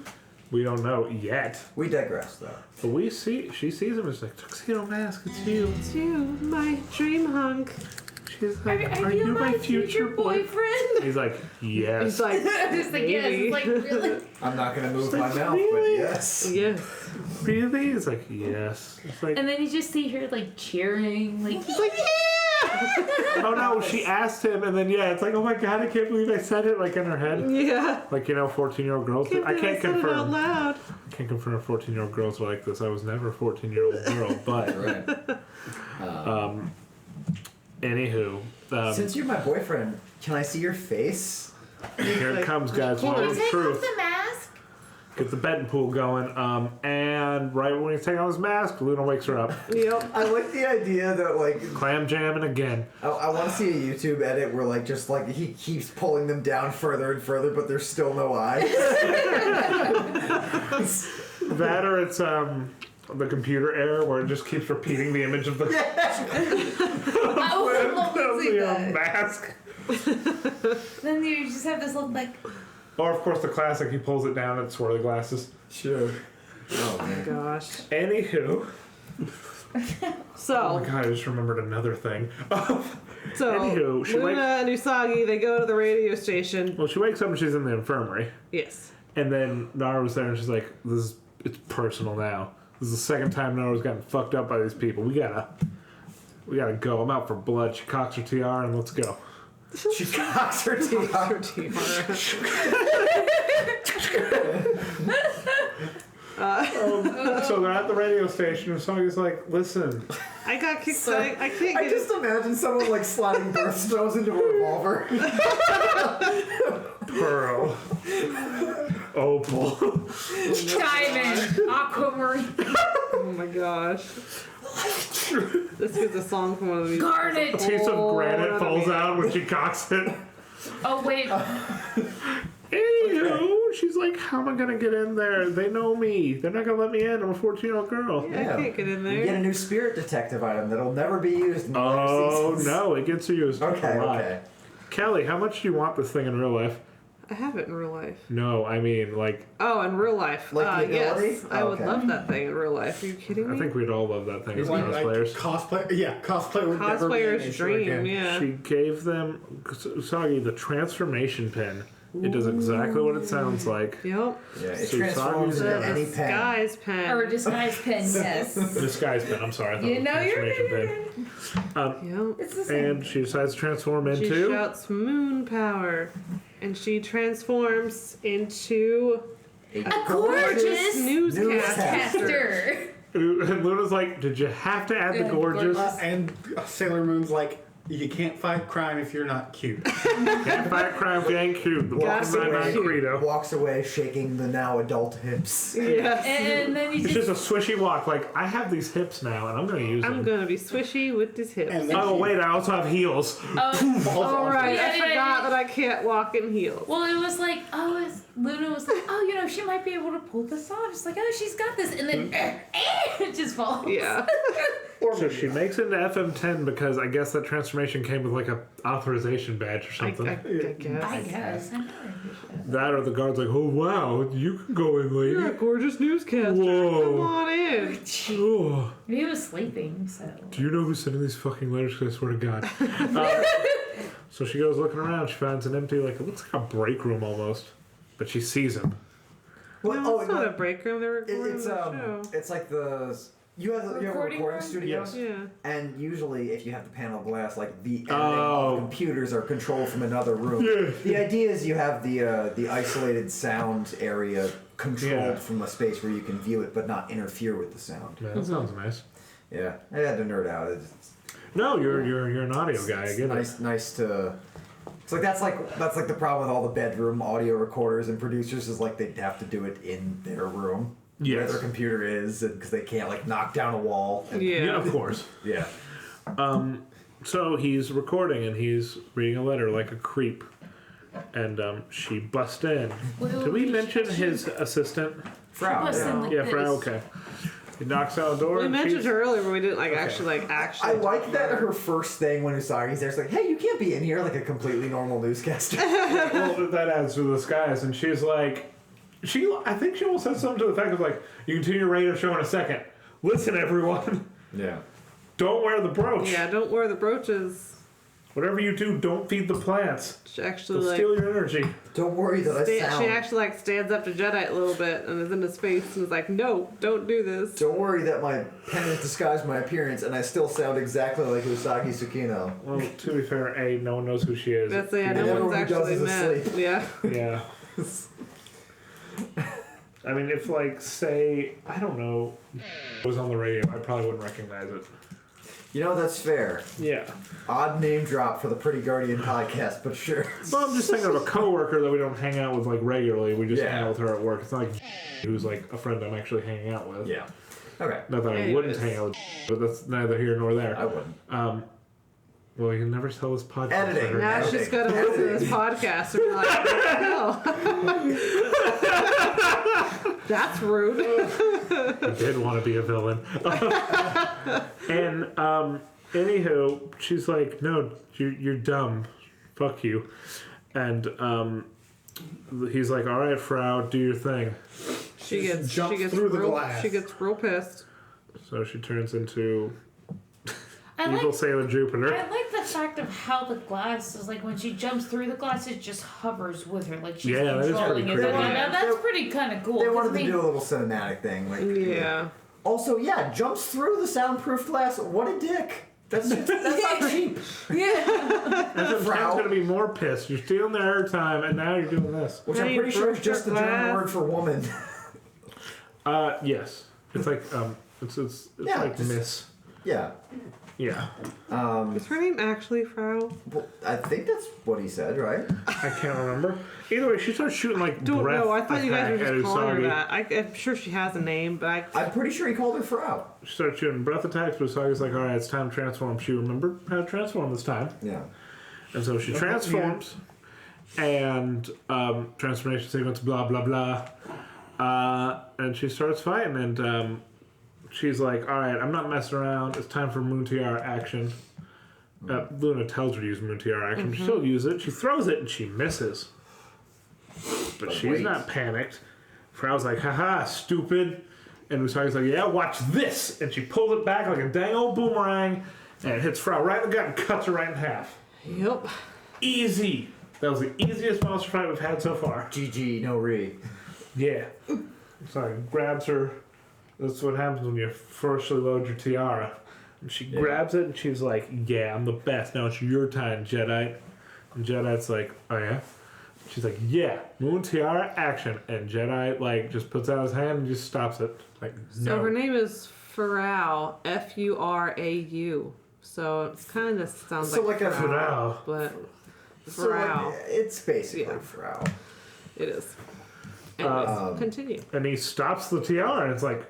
Speaker 1: We don't know yet.
Speaker 2: We digress, though.
Speaker 1: But she sees him and she's like, Tuxedo Mask, it's you.
Speaker 6: It's you, my dream hunk.
Speaker 1: She's like,
Speaker 3: Are you my future boyfriend?
Speaker 1: He's like, yes.
Speaker 6: He's like,
Speaker 3: Just like, yes, it's like, really?
Speaker 2: I'm not gonna move my
Speaker 1: like,
Speaker 2: mouth,
Speaker 1: really?
Speaker 2: but yes.
Speaker 6: yes.
Speaker 1: Really? He's like, yes. It's like,
Speaker 3: And then you just see her, like, cheering, like,
Speaker 1: oh no, she asked him, and then it's like, oh my god, I can't believe I said it, like in her head.
Speaker 6: Yeah.
Speaker 1: Like, 14-year-old girls do. I can't
Speaker 6: said it out
Speaker 1: confirm.
Speaker 6: loud.
Speaker 1: I can't confirm 14-year-old girls are like this. I was never a 14-year-old girl, but
Speaker 2: Right.
Speaker 1: anywho,
Speaker 2: Since you're my boyfriend, can I see your face?
Speaker 1: here it comes, guys.
Speaker 6: Can
Speaker 1: Moment
Speaker 6: we
Speaker 1: of
Speaker 3: take off
Speaker 1: truth.
Speaker 3: the mask.
Speaker 1: Get the betting pool going. And right when he's taking off his mask, Luna wakes her up.
Speaker 6: Yep.
Speaker 2: I like the idea that like
Speaker 1: Clam jamming again.
Speaker 2: I want to see a YouTube edit where like just like he keeps pulling them down further and further, but there's still no eyes.
Speaker 1: That or it's the computer error where it just keeps repeating the image of the,
Speaker 3: I would love to see
Speaker 1: the
Speaker 3: that.
Speaker 1: mask.
Speaker 3: Then you just have this look like,
Speaker 1: Or of course the classic, he pulls it down and swirly glasses.
Speaker 2: Sure. Oh man.
Speaker 6: Gosh.
Speaker 1: Anywho, oh
Speaker 6: So,
Speaker 1: my god, I just remembered another thing.
Speaker 6: Anywho,
Speaker 1: she
Speaker 6: Luna and Usagi, they go to the radio station.
Speaker 1: Well, she wakes up and she's in the infirmary.
Speaker 6: Yes.
Speaker 1: And then Naru's there and she's like, it's personal now. This is the second time Naru's gotten fucked up by these people. We gotta go. I'm out for blood. She cocks her tiara and let's go.
Speaker 2: She cocks her tiara.
Speaker 1: So they're at the radio station and Usagi's like, listen,
Speaker 6: I got kicked.
Speaker 2: So,
Speaker 6: I can't
Speaker 2: I
Speaker 6: get
Speaker 2: just imagine someone like sliding birthstones into a revolver.
Speaker 1: Pearl, Opal.
Speaker 3: diamond, aquamarine,
Speaker 6: Oh my gosh. This is a song from one of these.
Speaker 3: garnet.
Speaker 1: A piece of granite
Speaker 6: Oh,
Speaker 1: falls
Speaker 6: man.
Speaker 1: out when she cocks it.
Speaker 3: Oh, wait.
Speaker 1: Anywho, she's like, how am I gonna get in there? They know me. They're not gonna let me in. I'm a 14-year-old girl.
Speaker 6: Yeah, I can't get in
Speaker 2: You get a
Speaker 6: there.
Speaker 2: new spirit detective item that'll never be used in the later
Speaker 1: Oh
Speaker 2: seasons.
Speaker 1: no, it gets used.
Speaker 2: Okay,
Speaker 1: a lot.
Speaker 2: okay.
Speaker 1: Kelly, how much do you want this thing in real life?
Speaker 6: I have it in real life.
Speaker 1: No, I mean, like,
Speaker 6: Oh, in real life.
Speaker 2: Like the ability?
Speaker 6: Yes, I would
Speaker 2: Okay.
Speaker 6: love that thing in real life. Are you kidding me?
Speaker 1: I think we'd all love that thing as
Speaker 7: Like
Speaker 1: cosplayers.
Speaker 7: cosplay, yeah, cosplay would never be an
Speaker 6: Cosplayer's
Speaker 7: issue
Speaker 6: dream,
Speaker 7: again.
Speaker 6: yeah.
Speaker 1: She gave them Usagi the transformation pin. It does exactly what it sounds like.
Speaker 6: Yep.
Speaker 2: Yeah, it
Speaker 1: So
Speaker 2: transforms
Speaker 1: Usagi's
Speaker 2: into
Speaker 1: got
Speaker 2: any pen.
Speaker 6: Disguise pen.
Speaker 3: Or a disguise pen, yes.
Speaker 1: Disguise pin. I'm sorry. I thought
Speaker 3: You
Speaker 1: it was
Speaker 3: know, you're
Speaker 1: transformation pin.
Speaker 6: Yep.
Speaker 3: It's the same.
Speaker 1: And she decides to transform
Speaker 6: She
Speaker 1: into.
Speaker 6: shouts moon power. And she transforms into
Speaker 3: A gorgeous
Speaker 6: newscaster.
Speaker 3: caster.
Speaker 1: And Luna's like, did you have to add the gorgeous?
Speaker 7: And Sailor Moon's like, you can't fight crime if you're not cute.
Speaker 1: Can't fight crime if you ain't cute. The
Speaker 2: Walks
Speaker 1: Brooklyn
Speaker 2: away,
Speaker 1: Nine-Nine credo.
Speaker 2: walks away shaking the now adult hips.
Speaker 6: Yes.
Speaker 3: And then you
Speaker 1: It's
Speaker 3: just
Speaker 1: just a swishy walk. Like, I have these hips now, and I'm going to use
Speaker 6: I'm
Speaker 1: them.
Speaker 6: gonna be swishy with these hips.
Speaker 7: And then
Speaker 1: Oh, wait, I also have heels.
Speaker 6: All right,
Speaker 3: Yeah,
Speaker 6: I forgot that I can't walk in heels.
Speaker 3: well, it was like, Luna was like, oh, you know, she might be able to pull this off. It's like, oh, she's got this, and then it just falls.
Speaker 6: Yeah.
Speaker 1: So she makes it into FM10 because I guess that transformation came with like a authorization badge or
Speaker 6: I
Speaker 1: something.
Speaker 6: guess.
Speaker 3: I guess.
Speaker 1: That or the guard's like, oh wow, you can go in, lady.
Speaker 6: You're a gorgeous newscaster.
Speaker 1: Whoa.
Speaker 6: Come on in.
Speaker 1: Oh,
Speaker 3: He was sleeping, so.
Speaker 1: do you know who's sending these fucking letters? Because I swear to God. So she goes looking around. She finds an empty, like, it looks like a break room almost. But she sees him.
Speaker 2: Well,
Speaker 6: No, it's not a break room. They're recording
Speaker 2: it's
Speaker 6: the show.
Speaker 2: it's like you have a
Speaker 3: Recording
Speaker 2: recording
Speaker 3: room?
Speaker 2: studio.
Speaker 1: Yes.
Speaker 6: Yeah.
Speaker 2: And usually, if you have the panel glass, like the editing
Speaker 1: Oh.
Speaker 2: of computers are controlled from another room.
Speaker 1: Yeah.
Speaker 2: The idea is you have the isolated sound area controlled
Speaker 1: Yeah.
Speaker 2: from a space where you can view it, but not interfere with the sound.
Speaker 1: Yeah, that sounds nice.
Speaker 2: Yeah, I had to nerd out. It's
Speaker 1: No, you're an audio guy. I get it.
Speaker 2: nice to. It's like that's like the problem with all the bedroom audio recorders and producers is like they'd have to do it in their room. Where
Speaker 1: Yes.
Speaker 2: their computer is, because they can't like knock down a wall. And,
Speaker 6: Yeah.
Speaker 1: Yeah, of course.
Speaker 2: yeah.
Speaker 1: So he's recording and he's reading a letter like a creep. And she busts in.
Speaker 3: Well,
Speaker 1: Did we mention his assistant?
Speaker 2: Frau.
Speaker 3: Plus,
Speaker 2: Yeah.
Speaker 3: in like
Speaker 1: Yeah,
Speaker 3: this.
Speaker 1: Frau, okay. He knocks on the door.
Speaker 6: We
Speaker 1: and
Speaker 6: mentioned
Speaker 1: she's-
Speaker 6: her earlier, but we didn't actually
Speaker 2: I
Speaker 6: talk
Speaker 2: like that
Speaker 6: about her.
Speaker 2: her first thing when Usagi's there, it's like, hey, you can't be in here like a completely normal newscaster.
Speaker 1: Well, that adds to the disguise, and she's like, I think she almost said something to the fact of like, you continue your radio show in a second. Listen, everyone,
Speaker 2: Yeah.
Speaker 1: don't wear the brooch.
Speaker 6: Yeah, don't wear the brooches.
Speaker 1: Whatever you do, don't feed the plants.
Speaker 6: She actually
Speaker 1: They'll steal your energy.
Speaker 2: Don't worry that I sound.
Speaker 6: she actually stands up to Jeddite a little bit and is in his face and is like, no, don't do this.
Speaker 2: Don't worry that my pendant disguised my appearance and I still sound exactly like Usagi Tsukino.
Speaker 1: Well, to be fair, no one knows who she is.
Speaker 6: That's no
Speaker 2: everyone
Speaker 6: one's
Speaker 2: who does
Speaker 6: actually
Speaker 2: is
Speaker 6: met.
Speaker 2: asleep.
Speaker 6: Yeah.
Speaker 1: Yeah. I mean, if like, say, I don't know, it was on the radio, I probably wouldn't recognize it.
Speaker 2: You know, that's fair.
Speaker 1: Yeah.
Speaker 2: Odd name drop for the Pretty Guardian podcast, but sure.
Speaker 1: Well, I'm just thinking of a coworker that we don't hang out with like regularly. We just
Speaker 2: Yeah.
Speaker 1: hang out with her at work. It's not like who's like a friend I'm actually hanging out with.
Speaker 2: Yeah. Okay.
Speaker 1: Not that I wouldn't
Speaker 6: Anyways.
Speaker 1: hang out with, but that's neither here nor there.
Speaker 2: I wouldn't.
Speaker 1: Well, you can never tell this podcast.
Speaker 2: Editing.
Speaker 1: to her.
Speaker 6: Now she's got to listen to this podcast and be like, no. That's rude.
Speaker 1: I did want to be a villain. And anywho, she's like, "No, you're dumb. Fuck you." And he's like, "All right, Frau, do your thing."
Speaker 6: She gets
Speaker 7: through the glass.
Speaker 6: She gets real pissed.
Speaker 1: So she turns into
Speaker 3: I
Speaker 1: evil
Speaker 3: like,
Speaker 1: Sailor Jupiter.
Speaker 3: I like the fact of how the glass is like when she jumps through the glass, it just hovers with her, like she's
Speaker 1: Yeah, that is
Speaker 3: controlling
Speaker 1: pretty
Speaker 3: it.
Speaker 1: creepy.
Speaker 3: Now, that's pretty kind of cool.
Speaker 2: They
Speaker 3: 'cause
Speaker 2: wanted
Speaker 3: I
Speaker 2: to
Speaker 3: mean,
Speaker 2: do a little cinematic thing. Like,
Speaker 6: Yeah.
Speaker 2: Also, yeah, jumps through the soundproof glass. What a dick. That's not cheap.
Speaker 3: Yeah.
Speaker 1: And
Speaker 2: Frau.
Speaker 1: gonna be more pissed. You're stealing their airtime, and now you're doing this.
Speaker 2: Which
Speaker 6: Now
Speaker 2: I'm
Speaker 6: you
Speaker 2: pretty sure is
Speaker 6: broke
Speaker 2: just the
Speaker 6: your
Speaker 2: German
Speaker 6: glass.
Speaker 2: word for woman.
Speaker 1: Yes, it's like it's
Speaker 2: Yeah,
Speaker 1: like
Speaker 2: just-
Speaker 1: Miss.
Speaker 2: Yeah.
Speaker 1: Yeah,
Speaker 6: Is her name actually Frau?
Speaker 2: Well, I think that's what he said, right?
Speaker 1: I can't remember. Either way, she starts shooting like
Speaker 6: Don't
Speaker 1: breath.
Speaker 6: know. I thought you guys were
Speaker 1: attack
Speaker 6: just
Speaker 1: at
Speaker 6: calling her
Speaker 1: Usagi.
Speaker 6: that. I'm sure she has a name, but
Speaker 2: I'm pretty sure he called her Frau.
Speaker 1: She starts shooting breath attacks, but Usagi's like, "All right, it's time to transform." She remembered how to transform this time,
Speaker 2: Yeah.
Speaker 1: and so she transforms. And transformation sequence, blah blah blah. And she starts fighting, and she's like, "All right, I'm not messing around. It's time for Moon Tiara action." Luna tells her to use Moon Tiara action. She still uses it. She throws it, and she misses. But she's
Speaker 2: wait.
Speaker 1: not panicked. Frau's like, "Haha, stupid." And Usagi's like, "Yeah, watch this." And she pulls it back like a dang old boomerang, and it hits Frau right in the gut and cuts her right in half.
Speaker 6: yep.
Speaker 1: Easy. That was the easiest monster fight we've had so far.
Speaker 2: GG, no re.
Speaker 1: Yeah. So he grabs her. That's what happens when you firstly load your tiara. And she grabs it and she's like, "Yeah, I'm the best. Now it's your time, Jadeite." And Jadeite's like, "Oh yeah?" She's like, "Yeah, Moon Tiara action." And Jadeite like just puts out his hand and just stops it. Like,
Speaker 6: So
Speaker 1: no.
Speaker 6: her name is Furau. Furau. So it kind of sounds like
Speaker 2: a
Speaker 1: Furau.
Speaker 6: But
Speaker 2: So
Speaker 6: Furau.
Speaker 2: it's basically Frau.
Speaker 6: It is. Anyways, continue.
Speaker 1: And he stops the tiara, and it's like,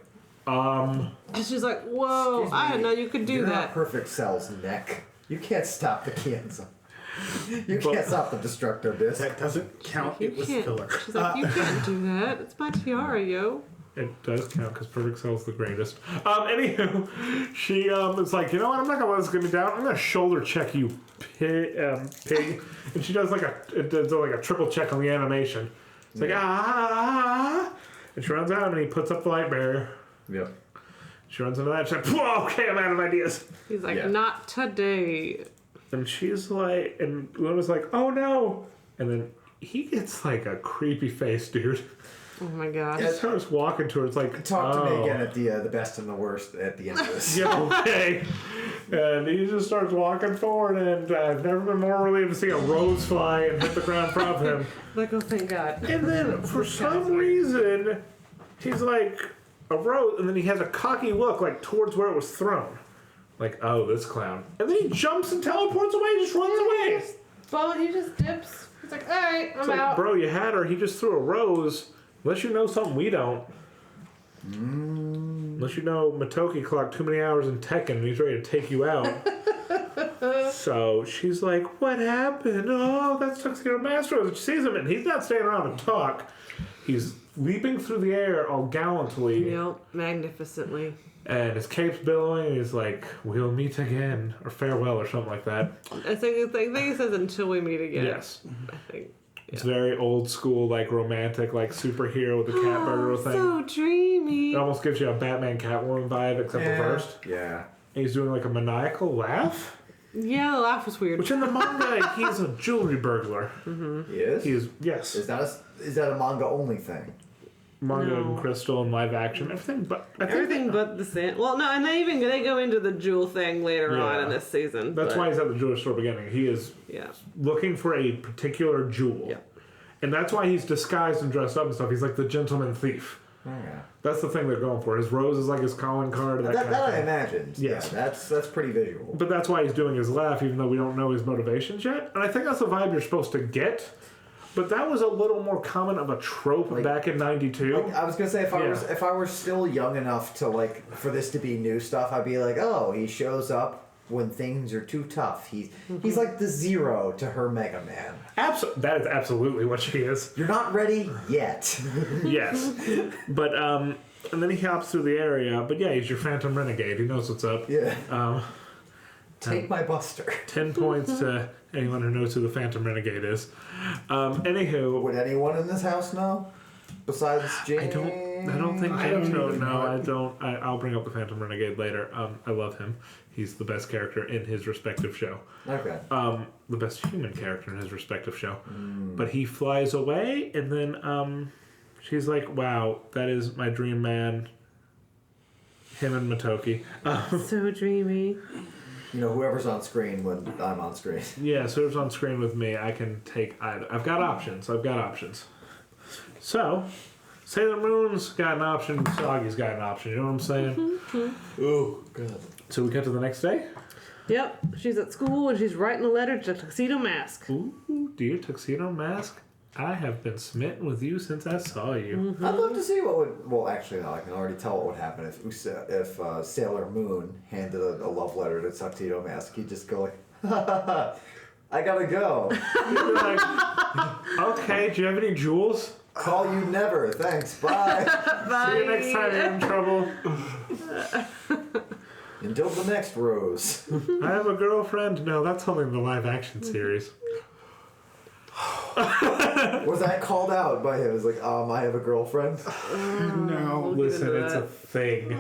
Speaker 6: And she's like, whoa,
Speaker 2: Excuse me,
Speaker 6: I didn't know you could do
Speaker 2: you're
Speaker 6: that.
Speaker 2: Not Perfect Cell's neck. You can't stop the cancer. You can't stop the destructor disc.
Speaker 7: That doesn't count.
Speaker 6: You
Speaker 7: It was
Speaker 6: can't.
Speaker 7: filler.
Speaker 6: She's like, you can't do that. It's my tiara, yo.
Speaker 1: it does count because Perfect Cell's the greatest. Anywho, she is like, you know what? I'm not gonna let this get me down. I'm gonna shoulder check you, pig. And she does like a triple check on the animation. It's like and she runs out and he puts up the light barrier.
Speaker 2: Yep.
Speaker 1: She runs into that. She's like, whoa, okay, I'm out of ideas.
Speaker 6: He's like,
Speaker 2: Yeah.
Speaker 6: not today.
Speaker 1: And she's like, and Luna's like, oh no. And then he gets like a creepy face, dude.
Speaker 6: Oh my gosh.
Speaker 1: He starts walking to her. It's like,
Speaker 2: Talk to me again at the best and the worst at the end of this.
Speaker 1: Yeah, okay. And he just starts walking forward, and I've never been more relieved to see a rose fly and hit the ground in front of him.
Speaker 6: Like, oh, thank God.
Speaker 1: And then, for some reason, he's like, a rose, and then he has a cocky look, like, towards where it was thrown. Like, oh, this clown. And then he jumps and teleports away, just runs away.
Speaker 6: Well, he just dips. He's like, all right, I'm
Speaker 1: It's like,
Speaker 6: out.
Speaker 1: bro, you had her. He just threw a rose. Unless you know something we don't. Unless you know Matoki clocked too many hours in Tekken and he's ready to take you out. So she's like, what happened? Oh, that's Tuxedo Master. And she sees him and he's not staying around to talk. He's leaping through the air all gallantly.
Speaker 6: Yep, magnificently.
Speaker 1: And his cape's billowing and he's like, we'll meet again. Or farewell or something like that.
Speaker 6: I think it says until we meet again.
Speaker 1: Yes.
Speaker 6: I think.
Speaker 1: It's very old school, like romantic, like superhero with the cat burger thing.
Speaker 6: So dreamy.
Speaker 1: It almost gives you a Batman Catwoman vibe, except reversed.
Speaker 2: Yeah.
Speaker 1: And he's doing like a maniacal laugh.
Speaker 6: Yeah, the laugh was weird.
Speaker 1: Which in the manga, he's a jewelry burglar.
Speaker 2: He is?
Speaker 1: He is, yes.
Speaker 2: Is that a manga only thing?
Speaker 1: Manga
Speaker 6: No.
Speaker 1: and crystal and live action, everything. But I think
Speaker 6: Everything but the sand. Well, no, and they go into the jewel thing later
Speaker 1: Yeah.
Speaker 6: on in this season.
Speaker 1: that's
Speaker 6: but,
Speaker 1: why he's at the jewelry store beginning. He is
Speaker 6: Yeah.
Speaker 1: looking for a particular jewel.
Speaker 6: Yeah.
Speaker 1: And that's why he's disguised and dressed up and stuff. He's like the gentleman thief.
Speaker 2: Oh, yeah.
Speaker 1: That's the thing they're going for. His rose is like his calling card. And that kind of
Speaker 2: I
Speaker 1: thing.
Speaker 2: imagined.
Speaker 1: Yes.
Speaker 2: Yeah, that's pretty visual.
Speaker 1: But that's why he's doing his laugh, even though we don't know his motivations yet. And I think that's the vibe you're supposed to get. But that was a little more common of a trope back in '92.
Speaker 2: Like, I was gonna say if I were still young enough to like for this to be new stuff, I'd be like, oh, he shows up when things are too tough. He's like the Zero to her Mega Man.
Speaker 1: That is absolutely what she is.
Speaker 2: You're not ready yet.
Speaker 1: Yes. But and then he hops through the area. But yeah, he's your Phantom Renegade. He knows what's up.
Speaker 2: Yeah. Take my Buster.
Speaker 1: 10 points to anyone who knows who the Phantom Renegade is. Anywho,
Speaker 2: Would anyone in this house know? Besides James?
Speaker 1: I don't think James knows. No, I don't. I'll bring up the Phantom Renegade later. I love him. He's the best character in his respective show.
Speaker 2: Okay.
Speaker 1: The best human character in his respective show. But he flies away, and then she's like, wow, that is my dream man. Him and Matoki.
Speaker 6: So dreamy.
Speaker 2: You know, whoever's on screen when I'm on screen.
Speaker 1: Yeah, so whoever's on screen with me, I can take either. I've got options. So, Sailor Moon's got an option, Sagi's got an option. You know what I'm saying?
Speaker 2: Ooh, good.
Speaker 1: So we get to the next day.
Speaker 6: Yep, she's at school and she's writing a letter to Tuxedo Mask.
Speaker 1: Ooh, dear Tuxedo Mask, I have been smitten with you since I saw you.
Speaker 2: I'd love to see what would. Well, actually, no. I can already tell what would happen if Sailor Moon handed a love letter to Tuxedo Mask. He'd just go like, "I gotta go.
Speaker 1: You'd be like, okay, do you have any jewels?
Speaker 2: Call you never. Thanks. Bye.
Speaker 1: See you next time you're in trouble.
Speaker 2: Until the next rose."
Speaker 1: I have a girlfriend. No, that's only in the live action series.
Speaker 2: Was that called out by him? It was like, I have a girlfriend.
Speaker 7: No.
Speaker 1: Listen, it's a thing.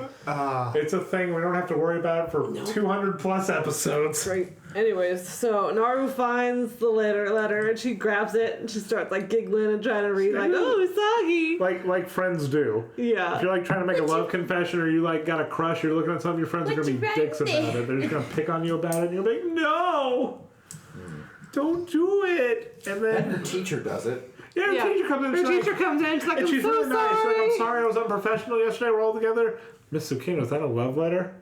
Speaker 1: It's a thing. We don't have to worry about it for 200 plus episodes.
Speaker 6: Great. Anyways, so Naru finds the letter and she grabs it and she starts like giggling and trying to read like, oh, Sagi.
Speaker 1: Like friends do.
Speaker 6: Yeah.
Speaker 1: If you're like trying to make a love confession or you like got a crush, you're looking at something, your friends are gonna be dicks about it. They're just gonna pick on you about it and you're like, no! Don't do it! And then
Speaker 2: And her teacher does it.
Speaker 1: yeah, her teacher comes in
Speaker 6: Her teacher comes in and she's like,
Speaker 1: and
Speaker 6: I'm
Speaker 1: she's
Speaker 6: so
Speaker 1: really nice. She's like,
Speaker 6: sorry.
Speaker 1: I'm sorry I was unprofessional yesterday, we're all together. Miss Zucchino, is that a love letter?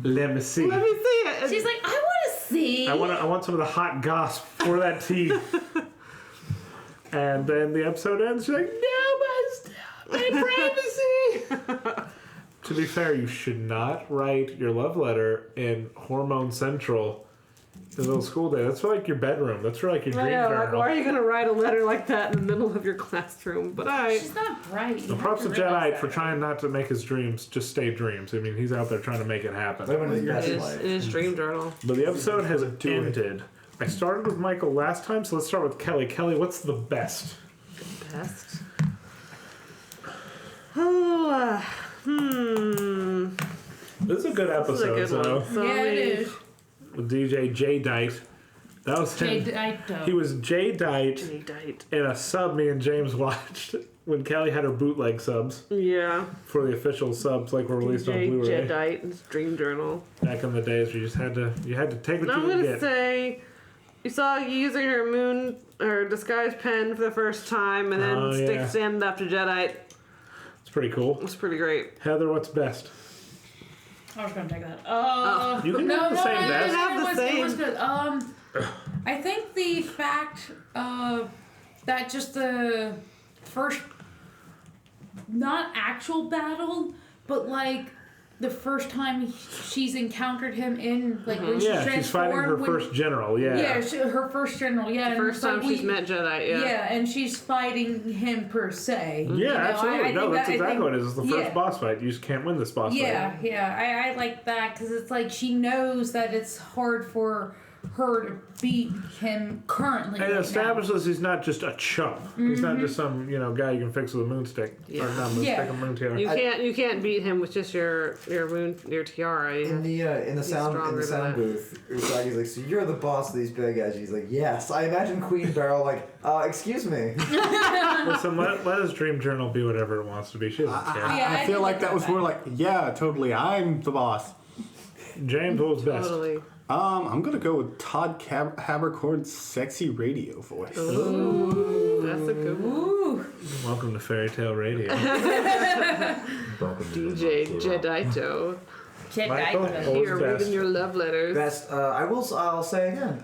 Speaker 1: Let me see.
Speaker 6: Let me see it.
Speaker 3: She's like, I want to see.
Speaker 1: I want some of the hot gossip for that tea. And then the episode ends. She's like, no, my privacy. To be fair, you should not write your love letter in Hormone Central. The little school day. That's for like your bedroom. That's for like your dream journal.
Speaker 6: Why are you gonna write a letter like that in the middle of your classroom? But
Speaker 3: She's not bright.
Speaker 1: The props to Jadeite for trying not to make his dreams just stay dreams. I mean, he's out there trying to make it happen.
Speaker 6: it is dream journal.
Speaker 1: But the episode has ended. I started with Michael last time, so let's start with Kelly. Kelly, what's the best?
Speaker 6: Best. Oh,
Speaker 1: This is a good episode.
Speaker 6: This is a good one. So
Speaker 3: Yeah, it is.
Speaker 1: With DJ Jadeite. That was him.
Speaker 3: Jadeite.
Speaker 1: He was Jadeite
Speaker 6: Jadeite.
Speaker 1: in a sub me and James watched when Kelly had her bootleg subs
Speaker 6: Yeah.
Speaker 1: for the official subs like were released on Blu-ray.
Speaker 6: Jadeite. It's dream journal.
Speaker 1: Back in the days where you just had to take what
Speaker 6: I'm
Speaker 1: you could
Speaker 6: gonna
Speaker 1: get.
Speaker 6: say you saw you using her disguise pen for the first time, and then stand up to Jadeite.
Speaker 1: It's pretty cool.
Speaker 6: It's pretty great.
Speaker 1: Heather, what's best?
Speaker 3: I was gonna take that.
Speaker 1: You can have the same best.
Speaker 3: It was good. I think the fact that just the first, not actual battle, but like the first time she's encountered him in like when she's transformed.
Speaker 1: She's fighting her first general. Yeah.
Speaker 3: Yeah, her first general. Yeah,
Speaker 6: The first time she's met Jadeite. Yeah.
Speaker 3: Yeah, and she's fighting him per se.
Speaker 1: Yeah,
Speaker 3: You know,
Speaker 1: absolutely. That's exactly what it is. It's the first
Speaker 3: yeah.
Speaker 1: boss fight. You just can't win this boss fight.
Speaker 3: Yeah. I like that because it's like she knows that it's hard for her to beat him currently.
Speaker 1: And it
Speaker 3: right
Speaker 1: establishes he's not just a chump. He's not just some guy you can fix with a moonstick.
Speaker 6: Yeah.
Speaker 1: Or not moonstick, a moon tiara.
Speaker 6: You can't beat him with just your tiara.
Speaker 2: In the sound booth, he's like, so you're the boss of these big guys. He's like, yes. I imagine Queen Beryl like, excuse me.
Speaker 1: Listen, let his dream journal be whatever it wants to be. She doesn't care.
Speaker 7: I feel like that was more like, yeah, totally. I'm the boss.
Speaker 1: James, what was best?
Speaker 6: Totally.
Speaker 7: I'm gonna go with Todd Haberkorn's sexy radio voice.
Speaker 6: Ooh, that's a good one.
Speaker 3: Ooh.
Speaker 1: Welcome to Fairy Tale Radio.
Speaker 6: DJ Jeddite.
Speaker 1: Michael, what
Speaker 6: Here,
Speaker 1: was best?
Speaker 6: reading your love letters.
Speaker 2: Best. I'll say again.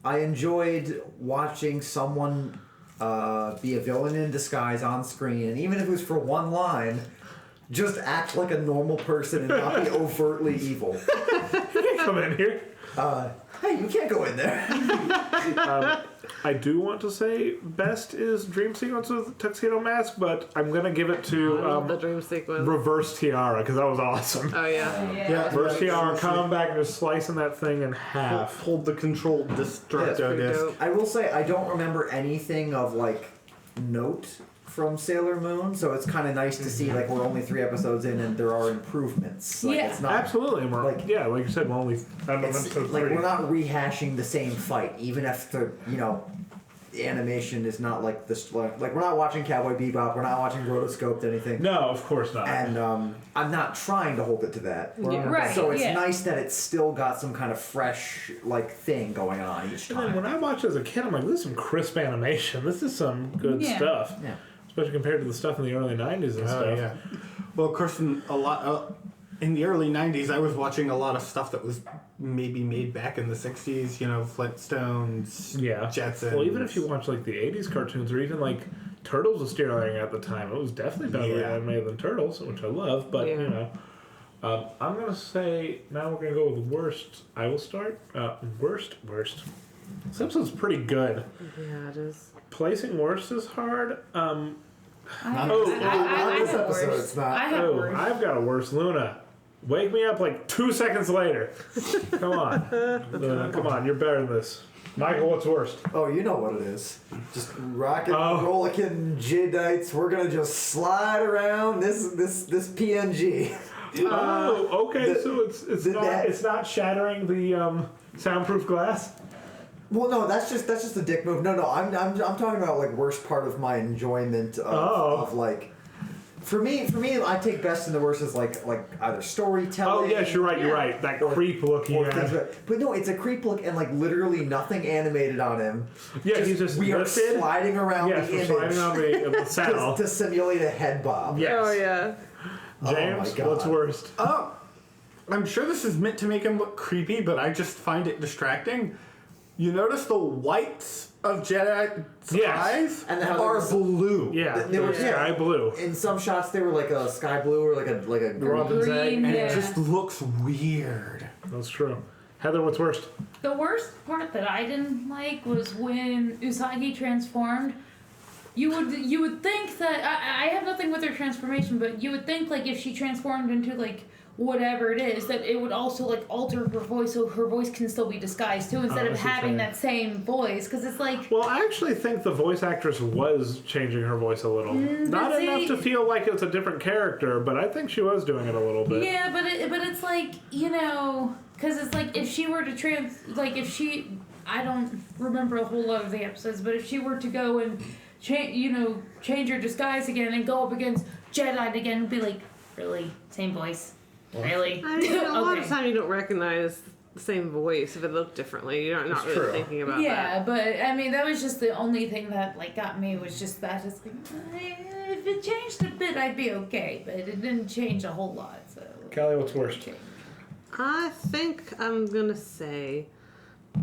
Speaker 2: I enjoyed watching someone be a villain in disguise on screen, and even if it was for one line, just act like a normal person and not be overtly evil.
Speaker 1: Come in here.
Speaker 2: Hey, you can't go in there.
Speaker 1: I do want to say best is Dream Sequence with Tuxedo Mask, but I'm going to give it to
Speaker 6: the dream sequence.
Speaker 1: Reverse Tiara, because that was awesome.
Speaker 6: Oh, yeah.
Speaker 7: Yeah,
Speaker 1: Reverse Tiara coming back and just slicing that thing in half.
Speaker 7: Hold the control destructo disc.
Speaker 6: dope.
Speaker 2: I will say I don't remember anything of like note from Sailor Moon, so it's kind of nice to see like we're only 3 episodes in and there are improvements. Like,
Speaker 3: Yeah.
Speaker 2: it's not
Speaker 1: Absolutely. And we're,
Speaker 2: like
Speaker 1: you said, we're only on
Speaker 2: it's,
Speaker 1: episode
Speaker 2: like
Speaker 1: 3.
Speaker 2: we're not rehashing the same fight, even if the the animation is not like this. Like we're not watching Cowboy Bebop, we're not watching Rotoscoped anything.
Speaker 1: No, of course not.
Speaker 2: And I'm not trying to hold it to that.
Speaker 6: Yeah.
Speaker 3: Right,
Speaker 2: So it's
Speaker 3: yeah.
Speaker 2: nice that it's still got some kind of fresh like thing going on each
Speaker 1: And then
Speaker 2: time.
Speaker 1: when I watched as a kid, I'm like, this is some crisp animation. This is some good
Speaker 3: Yeah.
Speaker 1: stuff.
Speaker 2: Yeah.
Speaker 1: Especially compared to the stuff in the early 90s and
Speaker 7: Oh,
Speaker 1: stuff.
Speaker 7: yeah. Well, of course, in the early 90s, I was watching a lot of stuff that was maybe made back in the 60s, Flintstones,
Speaker 1: Yeah.
Speaker 7: Jetsons.
Speaker 1: Well, even if you watch like the 80s cartoons or even like Turtles was steering at the time, it was definitely better animated than Turtles, which I love, but I'm going to say now we're going to go with worst. I will start. Worst. This episode's pretty good.
Speaker 6: Yeah, it is.
Speaker 1: Placing worst is hard.
Speaker 2: Not
Speaker 3: I
Speaker 2: this
Speaker 3: have
Speaker 2: episode,
Speaker 3: worse.
Speaker 2: it's not.
Speaker 3: I have worse.
Speaker 1: I've got a worse. Luna, wake me up like 2 seconds later. Come on. Luna, come on. You're better than this. Michael, what's worst?
Speaker 2: Oh, you know what it is. Just rockin', rollickin' Jadites. We're gonna just slide around this PNG.
Speaker 1: Oh, okay. So it's not shattering the soundproof glass.
Speaker 2: Well, no, that's just a dick move. No, I'm talking about like worst part of my enjoyment of like. For me, I take best and the worst as like either storytelling.
Speaker 1: Oh yes, you're right. That creep look he had.
Speaker 2: But no, it's a creep look and like literally nothing animated on him.
Speaker 1: Yeah, he's just
Speaker 2: we
Speaker 1: lifted.
Speaker 2: are sliding around
Speaker 1: Yes,
Speaker 2: the
Speaker 1: we're
Speaker 2: image
Speaker 1: sliding on the saddle.
Speaker 2: to simulate a head bob.
Speaker 1: Yes.
Speaker 6: Oh, yeah.
Speaker 1: James,
Speaker 2: God.
Speaker 1: what's worst?
Speaker 7: I'm sure this is meant to make him look creepy, but I just find it distracting. You notice the whites of Jadeite's eyes
Speaker 2: And how are blue.
Speaker 1: Yeah,
Speaker 2: They were
Speaker 1: sky blue.
Speaker 2: In some shots, they were like a sky blue or like a
Speaker 1: Robin's egg.
Speaker 3: Green,
Speaker 7: and
Speaker 3: yeah.
Speaker 7: it just looks weird.
Speaker 1: That's true. Heather, what's worst?
Speaker 3: The worst part that I didn't like was when Usagi transformed. You would think that I have nothing with her transformation, but you would think like if she transformed into like whatever it is, that it would also like alter her voice so her voice can still be disguised too, instead of having that same voice. Because it's like,
Speaker 1: Well, I actually think the voice actress was changing her voice a little. Not
Speaker 3: see-
Speaker 1: enough to feel like it's a different character, but I think she was doing it a little bit.
Speaker 3: yeah, but it's like, you know, because it's like if she were to I don't remember a whole lot of the episodes, but if she were to go and change her disguise again and go up against Jadeite again, and be like, really, same voice. Really?
Speaker 6: I mean, a lot of
Speaker 3: Okay.
Speaker 6: time you don't recognize the same voice if it looked differently. You're not really
Speaker 1: true.
Speaker 6: thinking about
Speaker 3: Yeah,
Speaker 6: that.
Speaker 3: but I mean that was just the only thing that like got me was just that it's like if it changed a bit I'd be okay, but it didn't change a whole lot. So
Speaker 1: Kelly, what's worst?
Speaker 6: I think I'm gonna say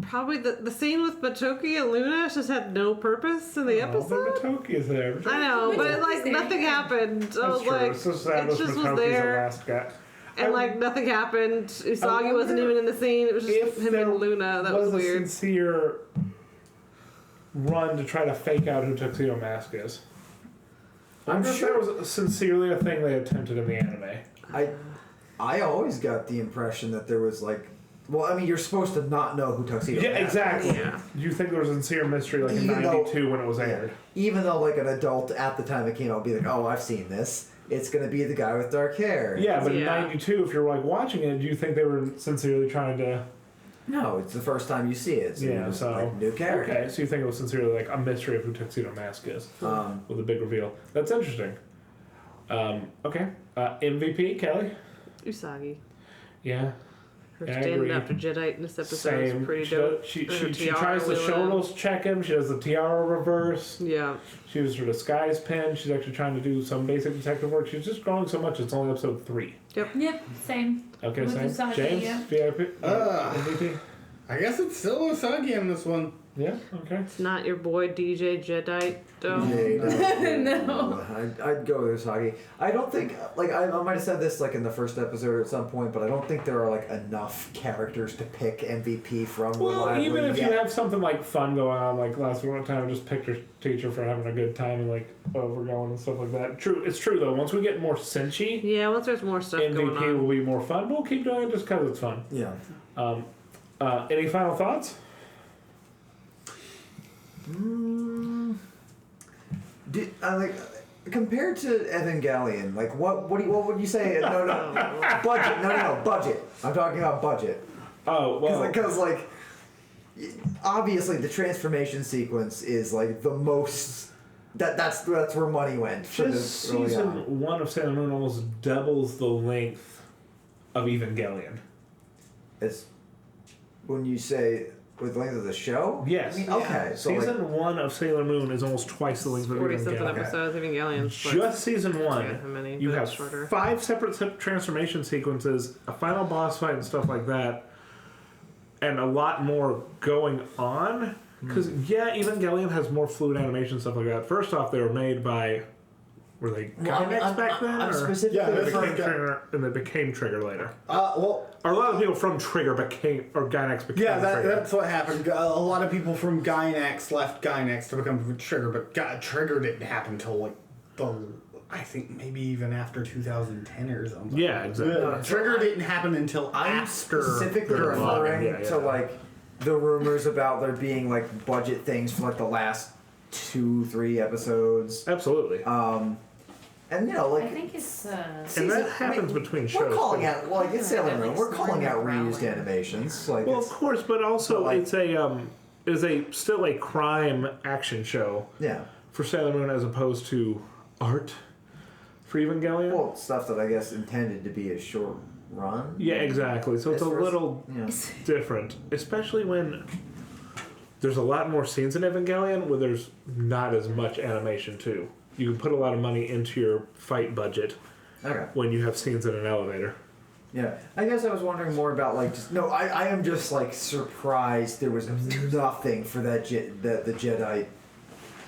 Speaker 6: probably the scene with Batoki and Luna just had no purpose in the episode.
Speaker 1: Matoki is there.
Speaker 6: I know, but like nothing happened. I was
Speaker 1: That's true.
Speaker 6: like,
Speaker 1: It's just
Speaker 6: it just was there,
Speaker 1: last guy.
Speaker 6: and like nothing happened. Usagi
Speaker 1: wonder
Speaker 6: wasn't even in the scene. It was just
Speaker 1: If
Speaker 6: him
Speaker 1: there
Speaker 6: and Luna. That was
Speaker 1: a
Speaker 6: weird.
Speaker 1: sincere run to try to fake out who Tuxedo Mask is. I'm sure that was sincerely a thing they attempted in the anime.
Speaker 2: I always got the impression that there was like, well, I mean, you're supposed to not know who Tuxedo
Speaker 1: Yeah,
Speaker 2: Mask is.
Speaker 1: exactly.
Speaker 6: Yeah.
Speaker 1: You think there was a sincere mystery like in
Speaker 2: Even though-
Speaker 1: '92 when it was aired?
Speaker 2: Even though like an adult at the time it came out would be like, oh, I've seen this. It's gonna be the guy with dark hair.
Speaker 1: Yeah, but in
Speaker 6: Yeah.
Speaker 1: '92, if you're like watching it, do you think they were sincerely trying to?
Speaker 2: No, it's the first time you see it. So
Speaker 1: Yeah,
Speaker 2: it's
Speaker 1: so
Speaker 2: like new character.
Speaker 1: Okay, so you think it was sincerely like a mystery of who Tuxedo Mask is with a big reveal. That's interesting. Okay, MVP Kelly.
Speaker 6: Usagi.
Speaker 1: Yeah.
Speaker 6: Her
Speaker 1: Yeah, I
Speaker 6: standing
Speaker 1: agree.
Speaker 6: up to Jadeite in this episode
Speaker 1: Same.
Speaker 6: is pretty
Speaker 1: She,
Speaker 6: dope.
Speaker 1: does- she
Speaker 6: Her tiara
Speaker 1: tries to
Speaker 6: Luna.
Speaker 1: shoulders check him. She does the tiara reverse.
Speaker 6: Yeah.
Speaker 1: She uses her disguise pin. She's actually trying to do some basic detective work. She's just growing so much. It's only episode 3.
Speaker 3: Yep, same.
Speaker 1: Okay,
Speaker 3: With
Speaker 1: same.
Speaker 3: Usagi,
Speaker 1: James,
Speaker 3: yeah.
Speaker 1: VIP, MVP.
Speaker 7: I guess it's still Usagi in this one.
Speaker 1: Yeah. Okay.
Speaker 6: It's not your boy DJ Jadeite, though.
Speaker 3: No.
Speaker 2: I'd go with Usagi. I don't think like I might have said this like in the first episode at some point, but I don't think there are like enough characters to pick MVP from.
Speaker 1: Well,
Speaker 2: reliably
Speaker 1: even if
Speaker 2: yet.
Speaker 1: you have something like fun going on, like last one time, I just picked her teacher for having a good time and like overgoing and stuff like that. True, it's true though. Once we get more Senshi,
Speaker 6: Yeah, once there's more stuff going
Speaker 1: MVP
Speaker 6: on.
Speaker 1: will be more fun. We'll keep doing it just because it's fun.
Speaker 2: Yeah.
Speaker 1: Any final thoughts?
Speaker 2: Like compared to Evangelion, like what would you say? No, budget. No, budget. I'm talking about budget.
Speaker 1: Oh well.
Speaker 2: Because like obviously the transformation sequence is like the most. That's where money went. For
Speaker 1: Just
Speaker 2: this early
Speaker 1: season
Speaker 2: on.
Speaker 1: 1 of Sailor Moon almost doubles the length of Evangelion.
Speaker 2: It's when you say with the length of the show.
Speaker 1: Yes.
Speaker 2: I mean, okay. So
Speaker 1: Season
Speaker 2: like,
Speaker 1: 1 of Sailor Moon is almost twice the length of
Speaker 6: 40 something
Speaker 1: Evangelion.
Speaker 6: episodes. Evangelion's like,
Speaker 1: Just season 1,
Speaker 6: Yeah, how many?
Speaker 1: you
Speaker 6: But
Speaker 1: have
Speaker 6: shorter.
Speaker 1: 5 separate transformation sequences, a final boss fight and stuff like that, and a lot more going on. Because, yeah, Evangelion has more fluid animation stuff like that. First off, they were made by... Were they Gainax back then?
Speaker 2: I'm
Speaker 1: or
Speaker 2: specifically
Speaker 7: Yeah,
Speaker 1: they
Speaker 7: that's
Speaker 1: became
Speaker 7: right.
Speaker 1: Trigger, and they became Trigger later.
Speaker 7: Well,
Speaker 1: Or a lot of people from Trigger became... Or Gainax became
Speaker 7: yeah,
Speaker 1: Trigger.
Speaker 7: that's what happened. A lot of people from Gainax left Gainax to become Trigger, but Trigger didn't happen till like I think maybe even after 2010 or something.
Speaker 1: Yeah, exactly.
Speaker 7: Yeah, Trigger didn't happen until
Speaker 2: I'm
Speaker 7: after.
Speaker 2: specifically
Speaker 7: the
Speaker 2: referring
Speaker 1: Yeah, yeah.
Speaker 2: to like the rumors about there being like budget things for like the last 2-3 episodes.
Speaker 1: Absolutely.
Speaker 2: And you know,
Speaker 3: I
Speaker 2: like
Speaker 3: think it's
Speaker 1: and that happens between shows.
Speaker 2: we're calling
Speaker 1: too.
Speaker 2: out like it's Sailor Moon. We're calling out
Speaker 3: Growling.
Speaker 2: reused animations. Like
Speaker 1: Well, of
Speaker 2: it's,
Speaker 1: course, but also
Speaker 2: But, like-
Speaker 1: it's still a crime action show
Speaker 2: yeah.
Speaker 1: for Sailor Moon as opposed to art for Evangelion.
Speaker 2: Well, stuff that I guess intended to be a short run.
Speaker 1: Yeah, exactly. So it's a
Speaker 2: As far as-
Speaker 1: little
Speaker 2: Yeah.
Speaker 1: different, especially when there's a lot more scenes in Evangelion where there's not as much animation too. You can put a lot of money into your fight budget
Speaker 2: Okay.
Speaker 1: when you have scenes in an elevator.
Speaker 2: Yeah, I guess I was wondering more about like just no. I am just like surprised there was nothing for that the Jadeite,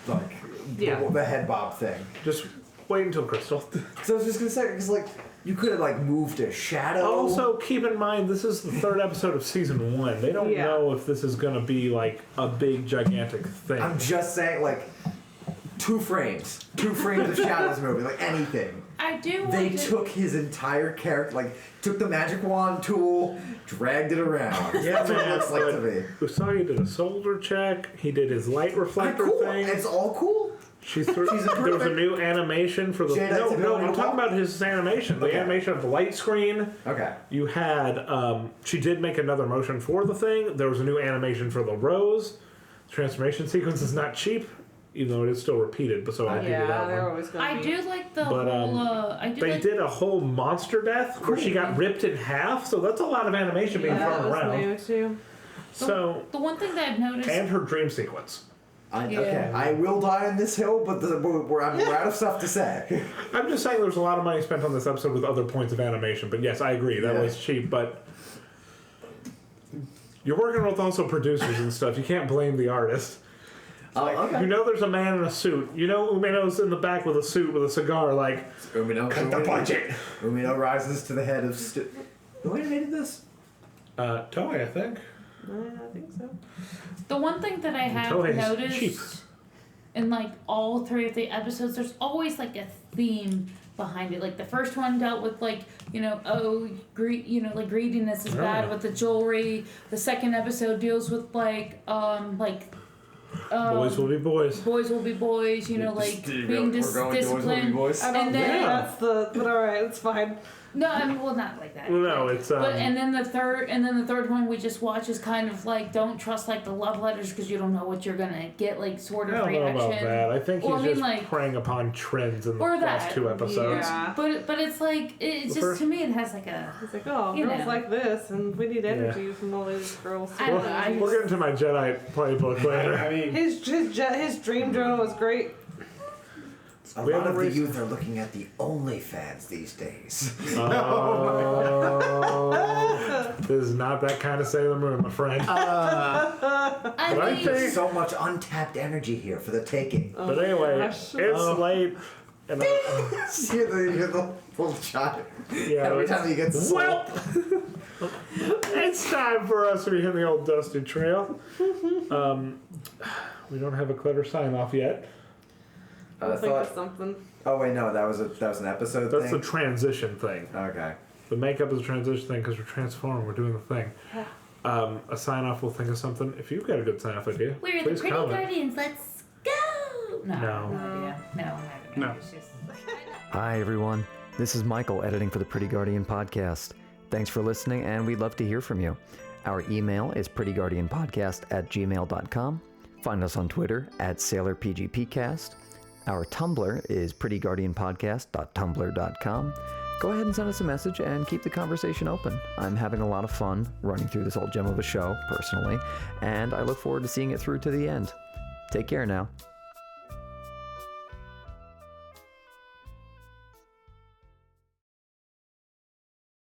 Speaker 2: like the head bob thing.
Speaker 1: Just wait until Crystal.
Speaker 2: So I was just gonna say because like you could have like moved a shadow.
Speaker 1: Also, keep in mind this is the 3rd episode of season 1. They don't know if this is gonna be like a big gigantic thing.
Speaker 2: I'm just saying like 2 frames of shadows moving, like anything.
Speaker 3: I do.
Speaker 2: They took his entire character, like took the magic wand tool, dragged it around. That's what it looks like to me.
Speaker 1: Usagi did a shoulder check. He did his light reflector
Speaker 2: Cool.
Speaker 1: thing.
Speaker 2: It's all cool.
Speaker 1: There was a new animation for the.
Speaker 2: Jadite's
Speaker 1: No, I'm talking about his animation. The animation of the light screen.
Speaker 2: Okay.
Speaker 1: You had. She did make another motion for the thing. There was a new animation for the rose. The transformation sequence is not cheap, even though it is still repeated. But so I do that
Speaker 6: they're
Speaker 1: one.
Speaker 6: always gonna
Speaker 3: I
Speaker 6: be.
Speaker 3: do like the
Speaker 1: But,
Speaker 3: whole.
Speaker 1: They did a whole monster death where she got ripped in half. So that's a lot of animation being
Speaker 6: that
Speaker 1: thrown
Speaker 6: was
Speaker 1: around.
Speaker 6: new too.
Speaker 1: So
Speaker 3: The one thing that I've noticed.
Speaker 1: and her dream sequence.
Speaker 2: Okay, I will die on this hill, but we're out of stuff to say.
Speaker 1: I'm just saying there's a lot of money spent on this episode with other points of animation. But yes, I agree. That was cheap. But you're working with also producers and stuff. You can't blame the artist.
Speaker 2: Okay.
Speaker 1: You know there's a man in a suit. You know Umino's in the back with a suit with a cigar, like,
Speaker 2: Umino,
Speaker 1: cut the budget.
Speaker 2: Umino rises to the head of... Who animated this?
Speaker 1: Toei, I think.
Speaker 6: I think so.
Speaker 3: The one thing that I have
Speaker 1: Toei's
Speaker 3: noticed
Speaker 1: cheap.
Speaker 3: in like all 3 of the episodes, there's always like a theme behind it. Like the first one dealt with like, like greediness is bad with the jewelry. The second episode deals with like
Speaker 1: Boys will be boys.
Speaker 3: Boys will be boys, like being disciplined.
Speaker 6: And then that's but alright, it's fine.
Speaker 3: No, I mean, well, not like that.
Speaker 1: Well, no, it's
Speaker 3: But and then the third one we just watch is kind of like don't trust like the love letters because you don't know what you're gonna get like sort of
Speaker 1: I don't
Speaker 3: reaction.
Speaker 1: know about that. I think he's just
Speaker 3: like,
Speaker 1: preying upon trends in the
Speaker 3: or
Speaker 1: last
Speaker 3: that.
Speaker 1: 2 episodes.
Speaker 6: Yeah.
Speaker 3: But it's like it's just to me it has like a.
Speaker 6: It's like girls like this, and we need energy from all these girls.
Speaker 3: I don't know,
Speaker 1: We'll get into my Jadeite playbook later.
Speaker 7: I mean,
Speaker 6: his dream drone was great.
Speaker 2: A lot of the youth are looking at the OnlyFans these days.
Speaker 1: This is not that kind of Sailor Moon, my friend.
Speaker 3: I think
Speaker 2: There's so much untapped energy here for the taking.
Speaker 1: But anyway, it's late. And
Speaker 2: You hear the little child every time he gets
Speaker 1: well, it's time for us to begin the old dusty trail. We don't have a clever sign off yet.
Speaker 2: I
Speaker 6: Think of something.
Speaker 2: Oh wait, no, that was an episode
Speaker 1: That's
Speaker 2: thing.
Speaker 1: the transition thing.
Speaker 2: Okay.
Speaker 1: The makeup is a transition thing because we're transforming. We're doing the thing. A sign off. We'll think of something. If you've got a good sign off idea,
Speaker 3: we're
Speaker 1: please
Speaker 3: the Pretty
Speaker 1: comment.
Speaker 3: Guardians. Let's go. No.
Speaker 1: No.
Speaker 7: No.
Speaker 3: It's just.
Speaker 8: Hi, everyone. This is Michael editing for the Pretty Guardian podcast. Thanks for listening, and we'd love to hear from you. Our email is prettyguardianpodcast@gmail.com. Find us on Twitter @SailorPGPcast. Our Tumblr is prettyguardianpodcast.tumblr.com. Go ahead and send us a message and keep the conversation open. I'm having a lot of fun running through this old gem of a show, personally, and I look forward to seeing it through to the end. Take care now.